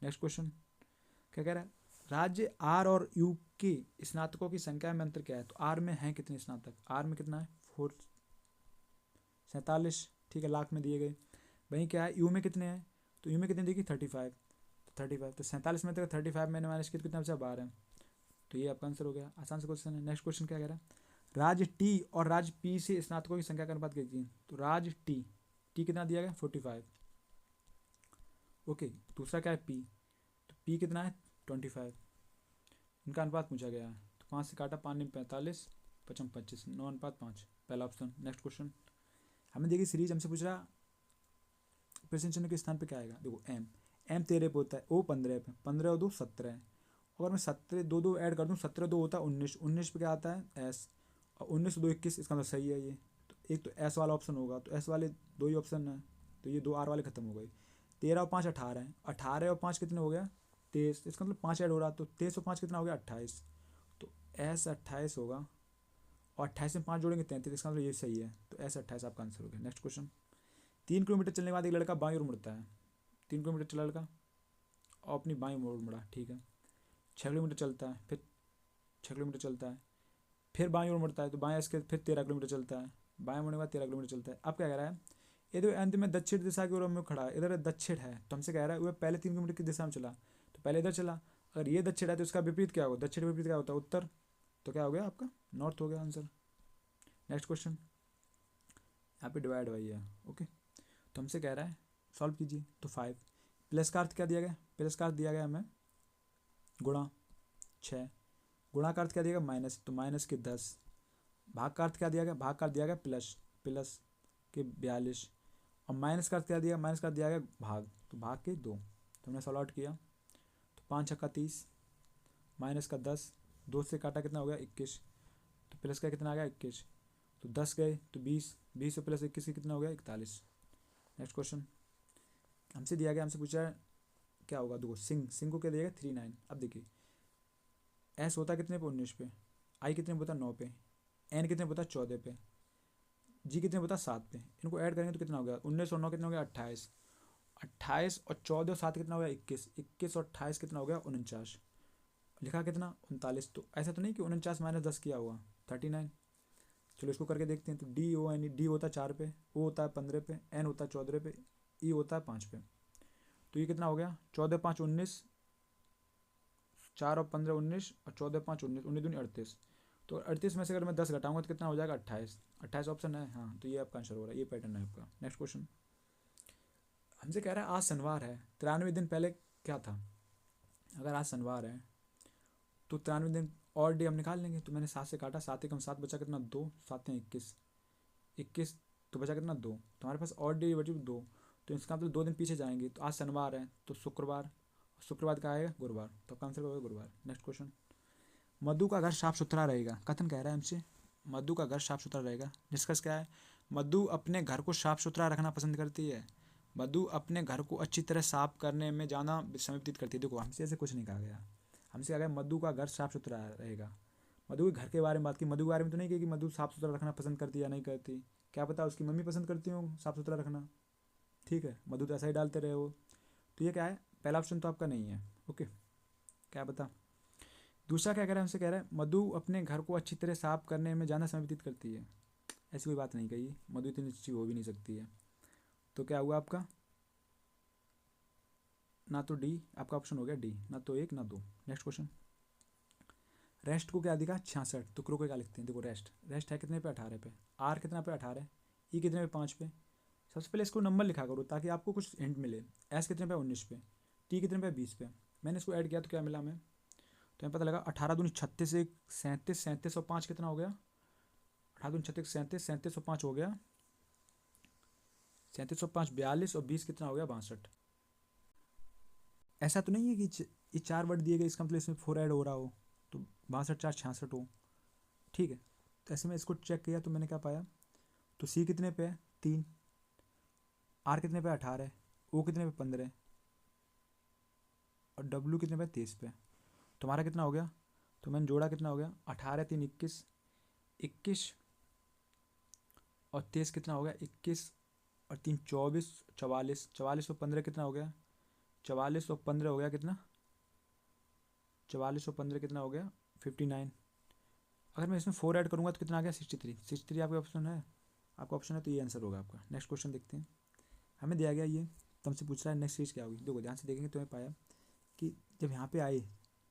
नेक्स्ट क्वेश्चन क्या कह रहा है, राज्य आर और यू के स्नातकों की संख्या में अंतर क्या है। तो आर में है कितने स्नातक, आर में कितना है 47, ठीक है लाख में दिए गए। वहीं क्या है यू में कितने हैं, तो यू में कितने देखिए 35, तो 35 तो 47 में तक 35 मैंने माइनस किया कितना बचा 12, तो ये आपका आंसर हो गया, आसान से क्वेश्चन है। नेक्स्ट क्वेश्चन क्या कह रहा है, राज्य टी और राज्य पी से स्नातकों की संख्या का अनुपात कीजिए। तो राज्य टी, टी कितना दिया गया 45, ओके दूसरा क्या है पी, तो पी कितना है 25, इनका अनुपात पूछा गया है, तो 5 से काटा 5 में 45, 55 25, 9:5, पहला ऑप्शन। नेक्स्ट क्वेश्चन, हमें देखिए सीरीज हमसे पूछ रहा प्रश्न चिन्ह के स्थान पे क्या आएगा, देखो एम, एम 13 पे होता है, ओ 15 पे, 15 और 2 17 है, अगर मैं 17 दो ऐड कर दूँ 17 2 होता है 19, 19 पे क्या आता है एस, और 19 2 21, इसका मतलब सही है ये, तो एक तो एस वाला ऑप्शन होगा, तो एस वाले दो ही ऑप्शन है, तो ये दो आर वाले खत्म हो गए। 13 और 5 18 है, 18 और 5 कितने हो गया 23, इसका मतलब 5 ऐड हो रहा, तो 23 और 5 कितना हो गया 28, तो एस 28 होगा, और 28 में 5 जोड़ेंगे 33, इसका मतलब ये सही है, तो एस 28 आपका आंसर हो गया। नेक्स्ट क्वेश्चन, 3 किलोमीटर चलने के बाद एक लड़का बाईं ओर मुड़ता है, 3 किलोमीटर चला लड़का और अपनी बाईं ओर मुड़ा, ठीक है 6 किलोमीटर चलता है, फिर 6 किलोमीटर चलता है, फिर बाईं ओर मुड़ता है, तो बाएं इसके फिर 13 किलोमीटर चलता है, बाएं मुड़ने के बाद 13 किलोमीटर चलता है। अब क्या कह रहा है, ये तो अंत में दक्षिण दिशा की ओर में खड़ा है, इधर दक्षिण है, तो हमसे कह रहा है वह पहले 3 किलोमीटर की दिशा में चला, तो पहले इधर चला, अगर ये दक्षिण है तो इसका विपरीत क्या होगा, दक्षिण विपरीत क्या होता है उत्तर, तो क्या हो गया आपका नॉर्थ हो गया आंसर। नेक्स्ट क्वेश्चन, यहाँ पे डिवाइड बाई है, ओके, तो हमसे कह रहा है सॉल्व कीजिए, तो 5 प्लस का अर्थ क्या दिया गया, प्लस का अर्थ दिया गया हमें गुणा 6, गुणा का अर्थ क्या दिया गया माइनस, तो माइनस के 10, भाग का अर्थ क्या दिया गया, भाग का अर्थ दिया गया प्लस, प्लस के 42, और माइनस का अर्थ क्या दिया, माइनस का अर्थ दिया गया भाग, तो भाग के 2, तो हमने सॉल्व आउट किया, तो 5 छक्का 30, माइनस का 10, 2 से काटा कितना हो गया 21, तो प्लस का कितना आ गया 21, तो 10 गए तो 20, 20 से प्लस 21 कितना हो गया 41। नेक्स्ट क्वेश्चन, हमसे दिया गया, हमसे पूछा है क्या होगा, देखो सिंह को क्या देगा 39। अब देखिए एस होता कितने पे 19 पे, आई कितने पे होता 9 पे, एन कितने पे होता 14 पे, जी कितने पे होता 7 पे। इनको ऐड करेंगे तो कितना हो गया 19 और 9 कितना हो गया 28, 28 और 14 और 7 कितना हो गया 21, 21 और 28 कितना हो गया 49, लिखा कितना 39। तो ऐसा तो नहीं कि 49 - 10 किया हुआ 39। चलो इसको करके देखते हैं। तो डी ओ एन डी होता है 4 पे, ओ होता है 15 पे, एन होता है 14 पे, ई होता है 5 पे। तो ये कितना हो गया 14 5 19, 4 और 15 19 और 14 5 19, 19 दूनी 38। तो 38 में से अगर मैं 10 घटाऊंगा तो कितना हो जाएगा 28, 28 ऑप्शन है। हाँ तो ये आपका आंसर हो रहा है, ये पैटर्न है आपका। नेक्स्ट क्वेश्चन हमसे कह रहा है आज शनिवार है, 93 दिन पहले क्या था। अगर आज शनिवार है तो 93 दिन और डे हम निकाल लेंगे। तो मैंने 7 से काटा, 7 एकम 7 बचा कितना 2, 7 21, 21 तो बचा कितना 2, तो हमारे पास और डे बची 2। तो इसका मतलब 2 दिन पीछे जाएंगे। तो आज शनिवार है तो शुक्रवार, शुक्रवार का आएगा गुरुवार, तो आपका आंसर होगा गुरुवार। नेक्स्ट क्वेश्चन मधु का घर साफ सुथरा रहेगा। कथन कह रहा है हमसे मधु का घर साफ सुथरा रहेगा। डिस्कस क्या है, मधु अपने घर को साफ सुथरा रखना पसंद करती है। मधु अपने घर को अच्छी तरह साफ करने में ज़्यादा समय व्यतीत करती है। देखो हमसे ऐसे कुछ नहीं कहा गया, हमसे कहा गया मधु का घर साफ सुथरा रहेगा। मधु के घर के बारे में बात की, मधु के बारे में तो नहीं कही कि मधु साफ सुथरा रखना पसंद करती है या नहीं करती। क्या पता उसकी मम्मी पसंद करती हो साफ सुथरा रखना, ठीक है, मधु तो ऐसा ही डालते रहे हो। तो ये क्या है, पहला ऑप्शन तो आपका नहीं है। ओके, क्या पता। दूसरा क्या कह रहा है, हमसे कह रहा है मधु अपने घर को अच्छी तरह साफ करने में ज़्यादा समय व्यतीत करती है। ऐसी कोई बात नहीं कही, मधु इतनी अच्छी हो भी नहीं सकती है। तो क्या हुआ आपका, ना तो डी, आपका ऑप्शन हो गया डी, ना तो 1 ना 2। नेक्स्ट क्वेश्चन रेस्ट को क्या दिखा 66, तो क्रो को क्या लिखते हैं। देखो रेस्ट है कितने पे 18 पे, आर कितना पे 18, ई कितने पे 5 पे। सबसे पहले इसको नंबर लिखा करो ताकि आपको कुछ हिंट मिले। एस कितने पे 19 पे, टी कितने पे 20 पे। मैंने इसको ऐड किया तो क्या मिला हमें, तो हमें पता लगा 18 दूनी 36, 1 37, 37 और 5 कितना हो गया, 18 दूनी 36 37, 37 और 5 हो गया 37 और 5 42 और 20 कितना हो गया 62। ऐसा तो नहीं है कि ये 4 वर्ड दिए गए इसका मतलब इसमें 4 ऐड हो रहा हो, तो 62 4 66 हो, ठीक है। तो ऐसे में इसको चेक किया तो मैंने क्या पाया, तो सी कितने पे है 3, आर कितने पे 18, ओ कितने पे 15 और डब्ल्यू कितने पे 23 पे। तुम्हारा कितना हो गया, तो मैंने जोड़ा कितना हो गया 18 3 21, 21 और 23 कितना हो गया 21 और 3 24, 44, 44 और 15 कितना हो गया 44 और 15 हो गया कितना, 44 और 15 कितना हो गया 59। अगर मैं इसमें 4 ऐड करूँगा तो कितना आ गया 63, 63 आपका ऑप्शन है, आपका ऑप्शन है, तो ये आंसर होगा आपका। नेक्स्ट क्वेश्चन देखते हैं। हमें दिया गया ये, तुमसे पूछ रहा है नेक्स्ट चीज़ क्या होगी। देखो ध्यान से देखेंगे तो मैं पाया कि जब यहाँ पे आए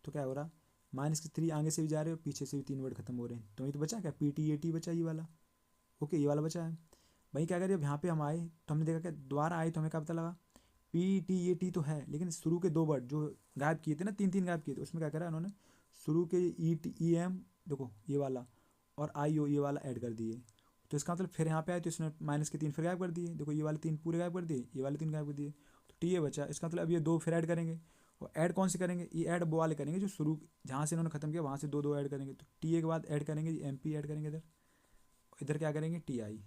तो क्या हो रहा, -3 आगे से भी जा रहे हो, पीछे से भी 3 वर्ड खत्म हो रहे हैं। तो ये तो बचा क्या PTAT बचा ये वाला, ओके ये वाला बचा है। भाई क्या करें, जब यहाँ पे हम आए तो हमने देखा कि दोबारा आए तो हमें क्या पता लगा PTAT तो है, लेकिन शुरू के 2 वर्ड जो गायब किए थे ना, 3 गायब किए थे, उसमें क्या करा उन्होंने शुरू के EM देखो ये वाला और IO ये वाला ऐड कर दिए। तो इसका मतलब फिर यहाँ पे आए तो इसने -3 फिर गायब कर दिए। देखो ये वाले 3 पूरे गायब कर दिए, ये वाले 3 गायब कर दिए, तो टी बचा। इसका मतलब अब ये 2 फिर ऐड करेंगे, और ऐड कौन से करेंगे, ये ऐड वो वाले करेंगे जो शुरू जहाँ से इन्होंने खत्म किया वहाँ से 2 ऐड करेंगे। तो टी के बाद ऐड करेंगे MP ऐड करेंगे इधर, इधर क्या करेंगे TI,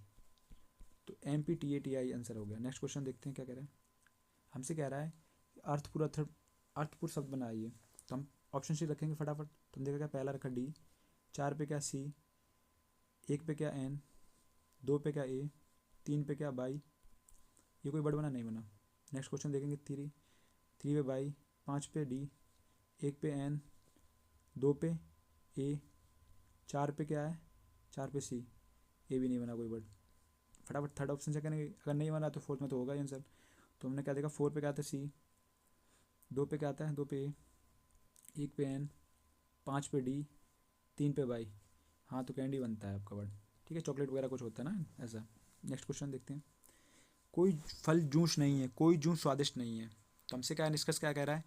तो MPTATI आंसर हो गया। नेक्स्ट क्वेश्चन देखते हैं क्या कह रहे हैं। हमसे कह रहा है अर्थपूर्ण शब्द बनाइए। तो हम ऑप्शन सी रखेंगे फटाफट। तुम देखा क्या, पहला रखा D, 4 पे क्या C, 1 पे क्या N, 2 पे क्या A, 3 पे क्या बाई। ये कोई वर्ड बना नहीं बना। नेक्स्ट क्वेश्चन देखेंगे 3 पे बाई, 5 पे D, 1 पे N, 2 पे A, 4 पे क्या है 4 पे C, ये भी नहीं बना कोई वर्ड। फटाफट थर्ड ऑप्शन से करेंगे, अगर नहीं बना तो फोर्थ में तो होगा ही आंसर। तो हमने क्या देखा, 4 पे क्या आता है C, 2 पे क्या आता है 2 पे A, 1 पे N, 5 पे D, 3 पे बाई। हाँ तो कैंडी बनता है आपका वर्ड, ठीक है, चॉकलेट वगैरह कुछ होता है ना ऐसा। नेक्स्ट क्वेश्चन देखते हैं। कोई फल जूस नहीं है, कोई जूस स्वादिष्ट नहीं है। तो हमसे क्या डिस्कस क्या कह रहा है,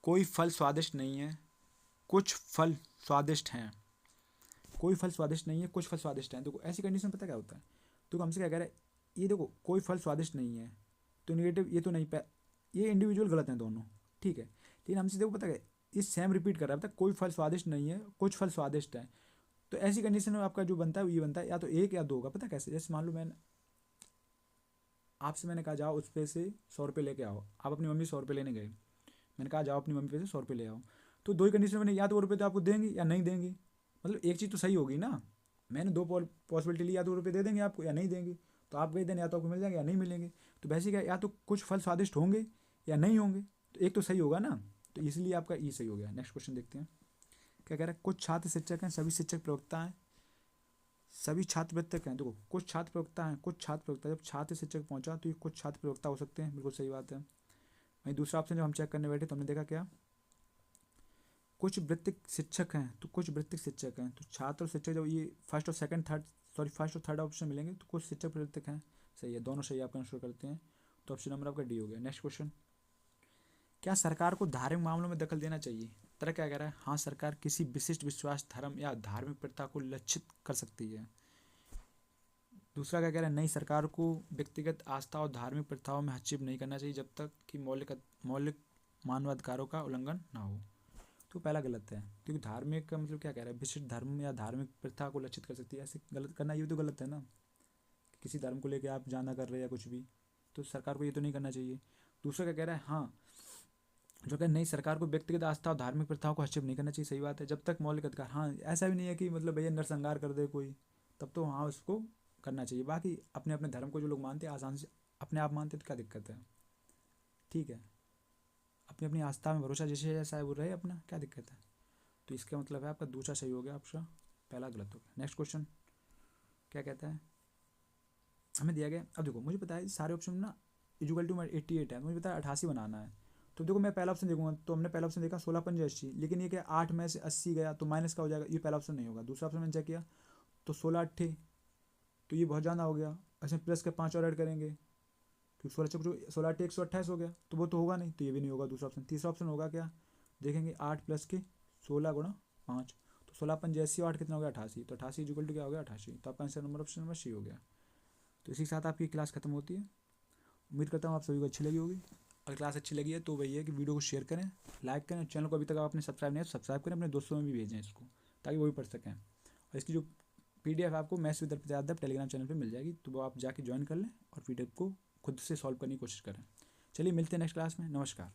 कोई फल स्वादिष्ट नहीं है, कुछ फल स्वादिष्ट हैं। कोई फल स्वादिष्ट नहीं है, कुछ फल स्वादिष्ट हैं। देखो ऐसी कंडीशन पता क्या होता है, तो हमसे क्या कह रहा है, ये देखो कोई फल स्वादिष्ट नहीं है तो निगेटिव, ये तो नहीं ये इंडिविजुअल गलत हैं दोनों, ठीक है। लेकिन हमसे देखो पता है ये सेम रिपीट कर रहा है, पता कोई फल स्वादिष्ट नहीं है कुछ फल स्वादिष्ट हैं। तो ऐसी कंडीशन में आपका जो बनता है ये बनता है या तो 1 या 2 का। पता कैसे, जैसे मान लो मैंने कहा जाओ उस पे से 100 रुपये लेके आओ, आप अपनी मम्मी 100 रुपये लेने गए, मैंने कहा जाओ अपनी मम्मी पे से 100 रुपये ले आओ। तो दो ही कंडीशन बनी, या तो वो रुपये तो आपको देंगे या नहीं देंगे। मतलब एक चीज़ तो सही होगी ना, मैंने दो पॉसिबिलिटी ली, या तो रुपये दे देंगे आपको या नहीं देंगे। तो आप गए दिन या तो आपको मिल जाएंगे या नहीं मिलेंगे। तो वैसे क्या, या तो कुछ फल स्वादिष्ट होंगे या नहीं होंगे, तो एक तो सही होगा ना। तो इसलिए आपका ई सही हो गया। नेक्स्ट क्वेश्चन देखते हैं क्या कह रहा है। कुछ छात्र शिक्षक हैं, सभी शिक्षक प्रवक्ता हैं, सभी छात्र प्रवक्ता हैं। देखो कुछ छात्र प्रवक्ता हैं, कुछ छात्र प्रवक्ता, जब छात्र शिक्षक पहुंचा तो ये कुछ छात्र प्रवक्ता हो सकते हैं, बिल्कुल सही बात है। वहीं दूसरा ऑप्शन जब हम चेक करने बैठे तो हमने देखा क्या, कुछ वृत्तिक शिक्षक हैं, तो कुछ वृत्तिक शिक्षक हैं। तो छात्र और शिक्षक जब ये फर्स्ट और सेकंड थर्ड, सॉरी फर्स्ट और थर्ड ऑप्शन मिलेंगे तो कुछ शिक्षक वृत्तिक हैं। सही है, दोनों सही आपका आंसर करते हैं। तो ऑप्शन नंबर आपका डी हो गया। नेक्स्ट क्वेश्चन, क्या सरकार को धार्मिक मामलों में दखल देना चाहिए। तरह क्या कह रहा है, हाँ सरकार किसी विशिष्ट विश्वास, धर्म या धार्मिक प्रथा को लक्षित कर सकती है। दूसरा क्या कह रहा है, नहीं सरकार को व्यक्तिगत आस्था और धार्मिक प्रथाओं में हस्तक्षेप नहीं करना चाहिए जब तक कि मौलिक मानवाधिकारों का उल्लंघन ना हो। तो पहला गलत है, क्योंकि धार्मिक का मतलब क्या कह रहा है, विशिष्ट धर्म या धार्मिक प्रथा को लक्षित कर सकती है, ऐसे गलत करना ये तो गलत है ना। किसी धर्म को लेकर आप जाना कर रहे हैं या कुछ भी, तो सरकार को ये तो नहीं करना चाहिए। दूसरा क्या कह रहा है, हाँ जो कि नहीं सरकार को व्यक्तिगत आस्था और धार्मिक प्रथाओं को हस्तक्षेप नहीं करना चाहिए। सही बात है, जब तक मौलिक अधिकार, हाँ ऐसा भी नहीं है कि मतलब भैया नरसंहार कर दे कोई, तब तो हाँ उसको करना चाहिए। बाकी अपने अपने धर्म को जो लोग मानते हैं आसान से अपने आप मानते हैं तो क्या दिक्कत है, ठीक है। अपनी अपनी आस्था में भरोसा जैसे जैसा है वो रहे अपना, क्या दिक्कत है। तो इसका मतलब है आपका दूसरा सही हो गया, ऑप्शन पहला गलत हो गया। नेक्स्ट क्वेश्चन क्या कहता है, हमें दिया गया, अब देखो मुझे पता है सारे ऑप्शन ना इक्वल टू 88 है, मुझे पता है 88 बनाना है। तो देखो मैं पहला ऑप्शन देखूंगा, तो हमने पहला ऑप्शन देखा 16×5 80, लेकिन ये क्या 8 में से 80 गया तो माइनस का हो जाएगा, ये पहला ऑप्शन नहीं होगा। दूसरा ऑप्शन मैंने चेक किया तो 16×8 तो ये बहुत ज़्यादा हो गया, अच्छा प्लस के 5 और ऐड करेंगे तो 16×8 128 हो गया, तो वो तो होगा नहीं, तो ये भी नहीं होगा दूसरा ऑप्शन। तीसरा ऑप्शन होगा क्या, देखेंगे 8 + के 16×5, तो 16×5 8 कितना हो गया 88, तो 88 इक्वल टू क्या हो गया 88। तो आपका answer number option number C हो गया। तो इसी के साथ आपकी क्लास खत्म होती है। उम्मीद करता हूँ आप सभी को अच्छी लगी होगी। अगर क्लास अच्छी लगी है तो वही है कि वीडियो को शेयर करें, लाइक करें, चैनल को अभी तक आपने सब्सक्राइब नहीं है तो सब्सक्राइब करें, अपने दोस्तों में भी भेजें इसको, ताकि वो भी पढ़ सकें। और इसकी जो PDF आपको maths with Yadav Telegram channel पे मिल जाएगी, तो वो आप जाके ज्वाइन कर लें और PDF को खुद से सॉल्व करने की कोशिश करें। चलिए मिलते हैं नेक्स्ट क्लास में, नमस्कार।